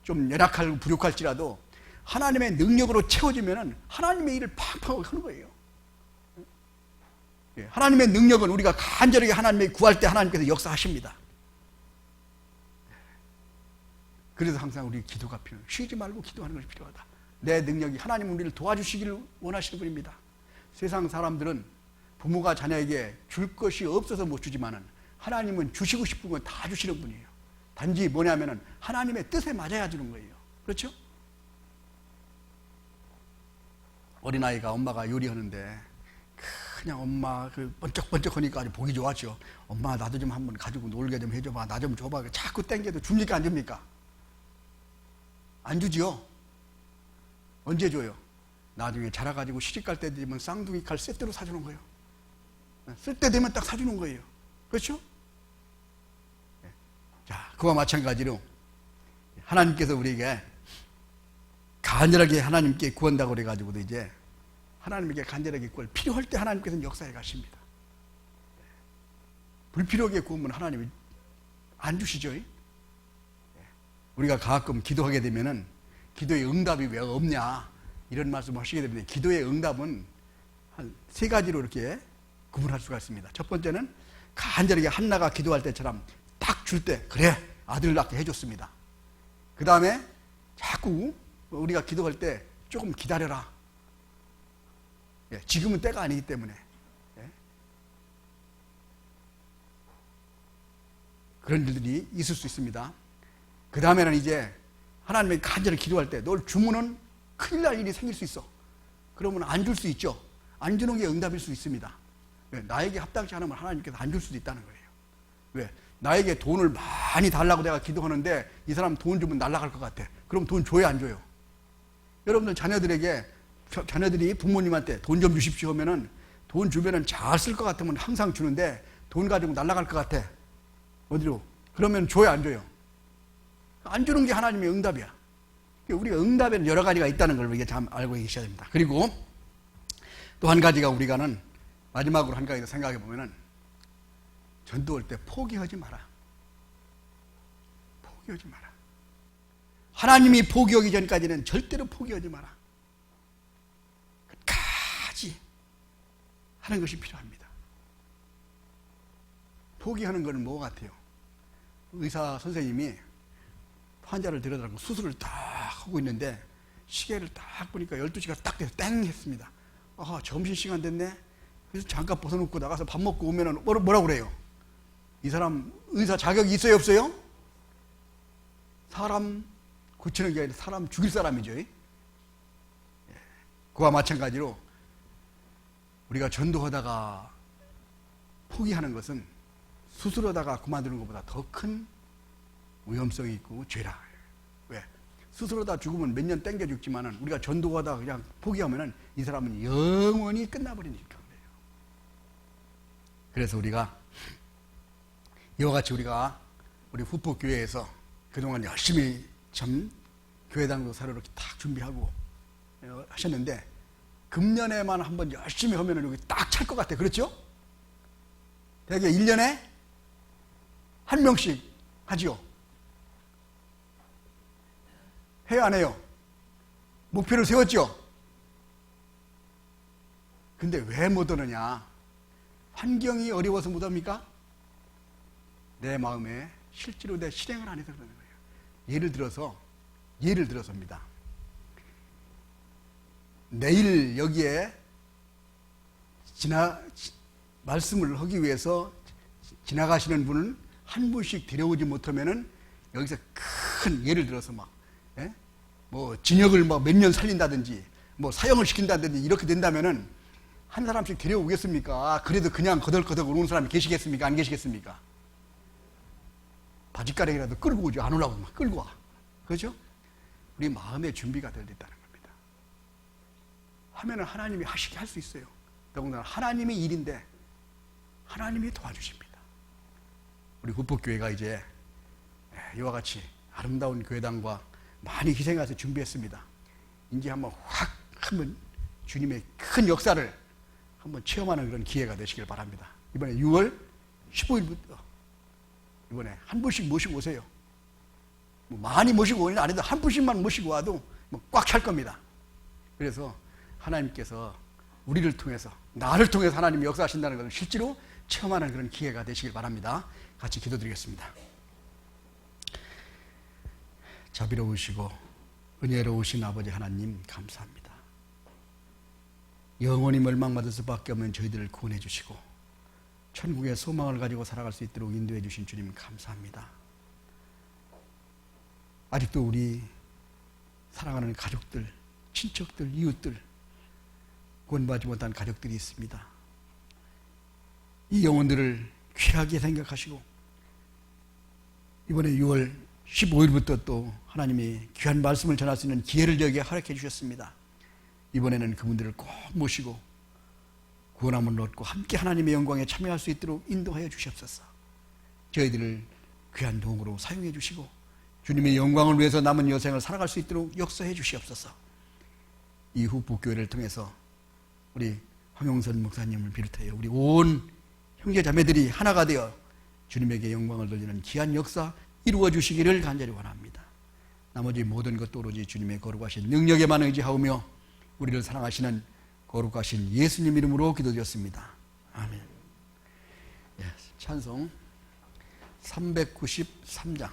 좀 연약하고 부족할지라도 하나님의 능력으로 채워지면은 하나님의 일을 팡팡 하는 거예요. 하나님의 능력은 우리가 간절하게 하나님의 구할 때 하나님께서 역사하십니다. 그래서 항상 우리 기도가 필요해요. 쉬지 말고 기도하는 것이 필요하다. 내 능력이 하나님 우리를 도와주시기를 원하시는 분입니다. 세상 사람들은 부모가 자녀에게 줄 것이 없어서 못 주지만은 하나님은 주시고 싶은 건 다 주시는 분이에요. 단지 뭐냐면은 하나님의 뜻에 맞아야 주는 거예요. 그렇죠? 어린아이가 엄마가 요리하는데 그냥 엄마 번쩍번쩍하니까 아주 보기 좋았죠. 엄마 나도 좀 한번 가지고 놀게 좀 해줘봐. 나 좀 줘봐. 자꾸 땡겨도 줍니까 안 줍니까? 안 주지요. 언제 줘요? 나중에 자라가지고 시집갈 때 되면 쌍둥이 칼 세트로 사주는 거예요. 쓸 때 되면 딱 사주는 거예요. 그렇죠? 자, 그와 마찬가지로 하나님께서 우리에게 간절하게 하나님께 구한다고 그래가지고도 이제 하나님에게 간절하게 구할 필요할 때 하나님께서는 역사해 가십니다. 불필요하게 구하면 하나님이 안 주시죠. 우리가 가끔 기도하게 되면은 기도의 응답이 왜 없냐 이런 말씀을 하시게 되는데, 기도의 응답은 한 세 가지로 이렇게 구분할 수가 있습니다. 첫 번째는 간절하게 한나가 기도할 때처럼 딱 줄 때 그래 아들 낳게 해줬습니다. 그 다음에 자꾸 우리가 기도할 때 조금 기다려라. 지금은 때가 아니기 때문에 그런 일들이 있을 수 있습니다. 그 다음에는 이제 하나님의 간절히 기도할 때 널 주면은 큰일 날 일이 생길 수 있어. 그러면 안 줄 수 있죠. 안 주는 게 응답일 수 있습니다. 나에게 합당치 않으면 하나님께서 안 줄 수도 있다는 거예요. 왜? 나에게 돈을 많이 달라고 내가 기도하는데 이 사람 돈 주면 날아갈 것 같아. 그럼 돈 줘야 안 줘요? 여러분들 자녀들이 부모님한테 돈 좀 주십시오 하면은 돈 주면은 잘 쓸 것 같으면 항상 주는데 돈 가지고 날아갈 것 같아. 어디로? 그러면 줘야 안 줘요? 안 주는 게 하나님의 응답이야. 우리가 응답에는 여러 가지가 있다는 걸 우리가 참 알고 계셔야 됩니다. 그리고 또 한 가지가 우리가는 마지막으로 한 가지 더 생각해 보면은 전도할 때 포기하지 마라. 포기하지 마라. 하나님이 포기하기 전까지는 절대로 포기하지 마라. 끝까지 하는 것이 필요합니다. 포기하는 것은 뭐 같아요? 의사 선생님이 환자를 데려다가 수술을 딱 하고 있는데 시계를 딱 보니까 12시가 딱 돼서 땡 했습니다. 아, 점심시간 됐네. 그래서 잠깐 벗어놓고 나가서 밥 먹고 오면은 뭐라고 그래요? 이 사람 의사 자격이 있어요 없어요? 사람 고치는 게 아니라 사람 죽일 사람이죠. 그와 마찬가지로 우리가 전도하다가 포기하는 것은 스스로다가 그만두는 것보다 더 큰 위험성이 있고 죄라. 왜? 스스로다 죽으면 몇 년 땡겨 죽지만은 우리가 전도하다가 그냥 포기하면은 이 사람은 영원히 끝나버리니까 그래요. 그래서 우리가 이와 같이 우리 후포교회에서 그동안 열심히 참 교회당도 사로 이렇게 딱 준비하고 하셨는데 금년에만 한번 열심히 하면은 여기 딱 찰 것 같아. 그렇죠? 대개 1년에 한 명씩 하지요. 해요, 안 해요? 목표를 세웠죠? 근데 왜 못 오느냐? 환경이 어려워서 못 옵니까? 내 마음에 실제로 내 실행을 안 해서 그러는 거예요. 예를 들어서입니다. 내일 여기에 말씀을 하기 위해서 지나가시는 분은 한 분씩 데려오지 못하면은 여기서 큰 예를 들어서 뭐 진역을 몇 년 살린다든지 뭐 사형을 시킨다든지 이렇게 된다면은 한 사람씩 데려오겠습니까? 그래도 그냥 거덜거덜 오는 사람이 계시겠습니까? 안 계시겠습니까? 바지가랑이라도 끌고 오죠. 안 오려고 막 끌고 와. 그렇죠? 우리 마음의 준비가 덜 됐다는 겁니다. 하면은 하나님이 하시게 할 수 있어요. 더군다나 하나님의 일인데 하나님이 도와주십니다. 우리 후포교회가 이제 이와 같이 아름다운 교회당과 많이 희생해서 준비했습니다. 이제 한번 주님의 큰 역사를 한번 체험하는 그런 기회가 되시길 바랍니다. 이번에 6월 15일부터 이번에 한 분씩 모시고 오세요. 뭐 많이 모시고 오는 게 아니라 한 분씩만 모시고 와도 꽉 찰 겁니다. 그래서 하나님께서 우리를 통해서 나를 통해서 하나님이 역사하신다는 것을 실제로 체험하는 그런 기회가 되시길 바랍니다. 같이 기도드리겠습니다. 자비로우시고 은혜로우신 아버지 하나님 감사합니다. 영원히 멸망받을 수밖에 없는 저희들을 구원해 주시고 천국의 소망을 가지고 살아갈 수 있도록 인도해 주신 주님 감사합니다. 아직도 우리 사랑하는 가족들, 친척들, 이웃들 구원받지 못한 가족들이 있습니다. 이 영혼들을 귀하게 생각하시고 이번에 6월 15일부터 또 하나님이 귀한 말씀을 전할 수 있는 기회를 저에게 허락해 주셨습니다. 이번에는 그분들을 꼭 모시고 구원함을 얻고 함께 하나님의 영광에 참여할 수 있도록 인도하여 주시옵소서. 저희들을 귀한 도구로 사용해 주시고 주님의 영광을 위해서 남은 여생을 살아갈 수 있도록 역사해 주시옵소서. 이 후포교회를 통해서 우리 황용선 목사님을 비롯하여 우리 온 형제 자매들이 하나가 되어 주님에게 영광을 돌리는 귀한 역사 이루어 주시기를 간절히 원합니다. 나머지 모든 것도 오로지 주님의 거룩하신 능력에만 의지하오며 우리를 사랑하시는 거룩하신 예수님 이름으로 기도드렸습니다. 아멘. 찬송 393장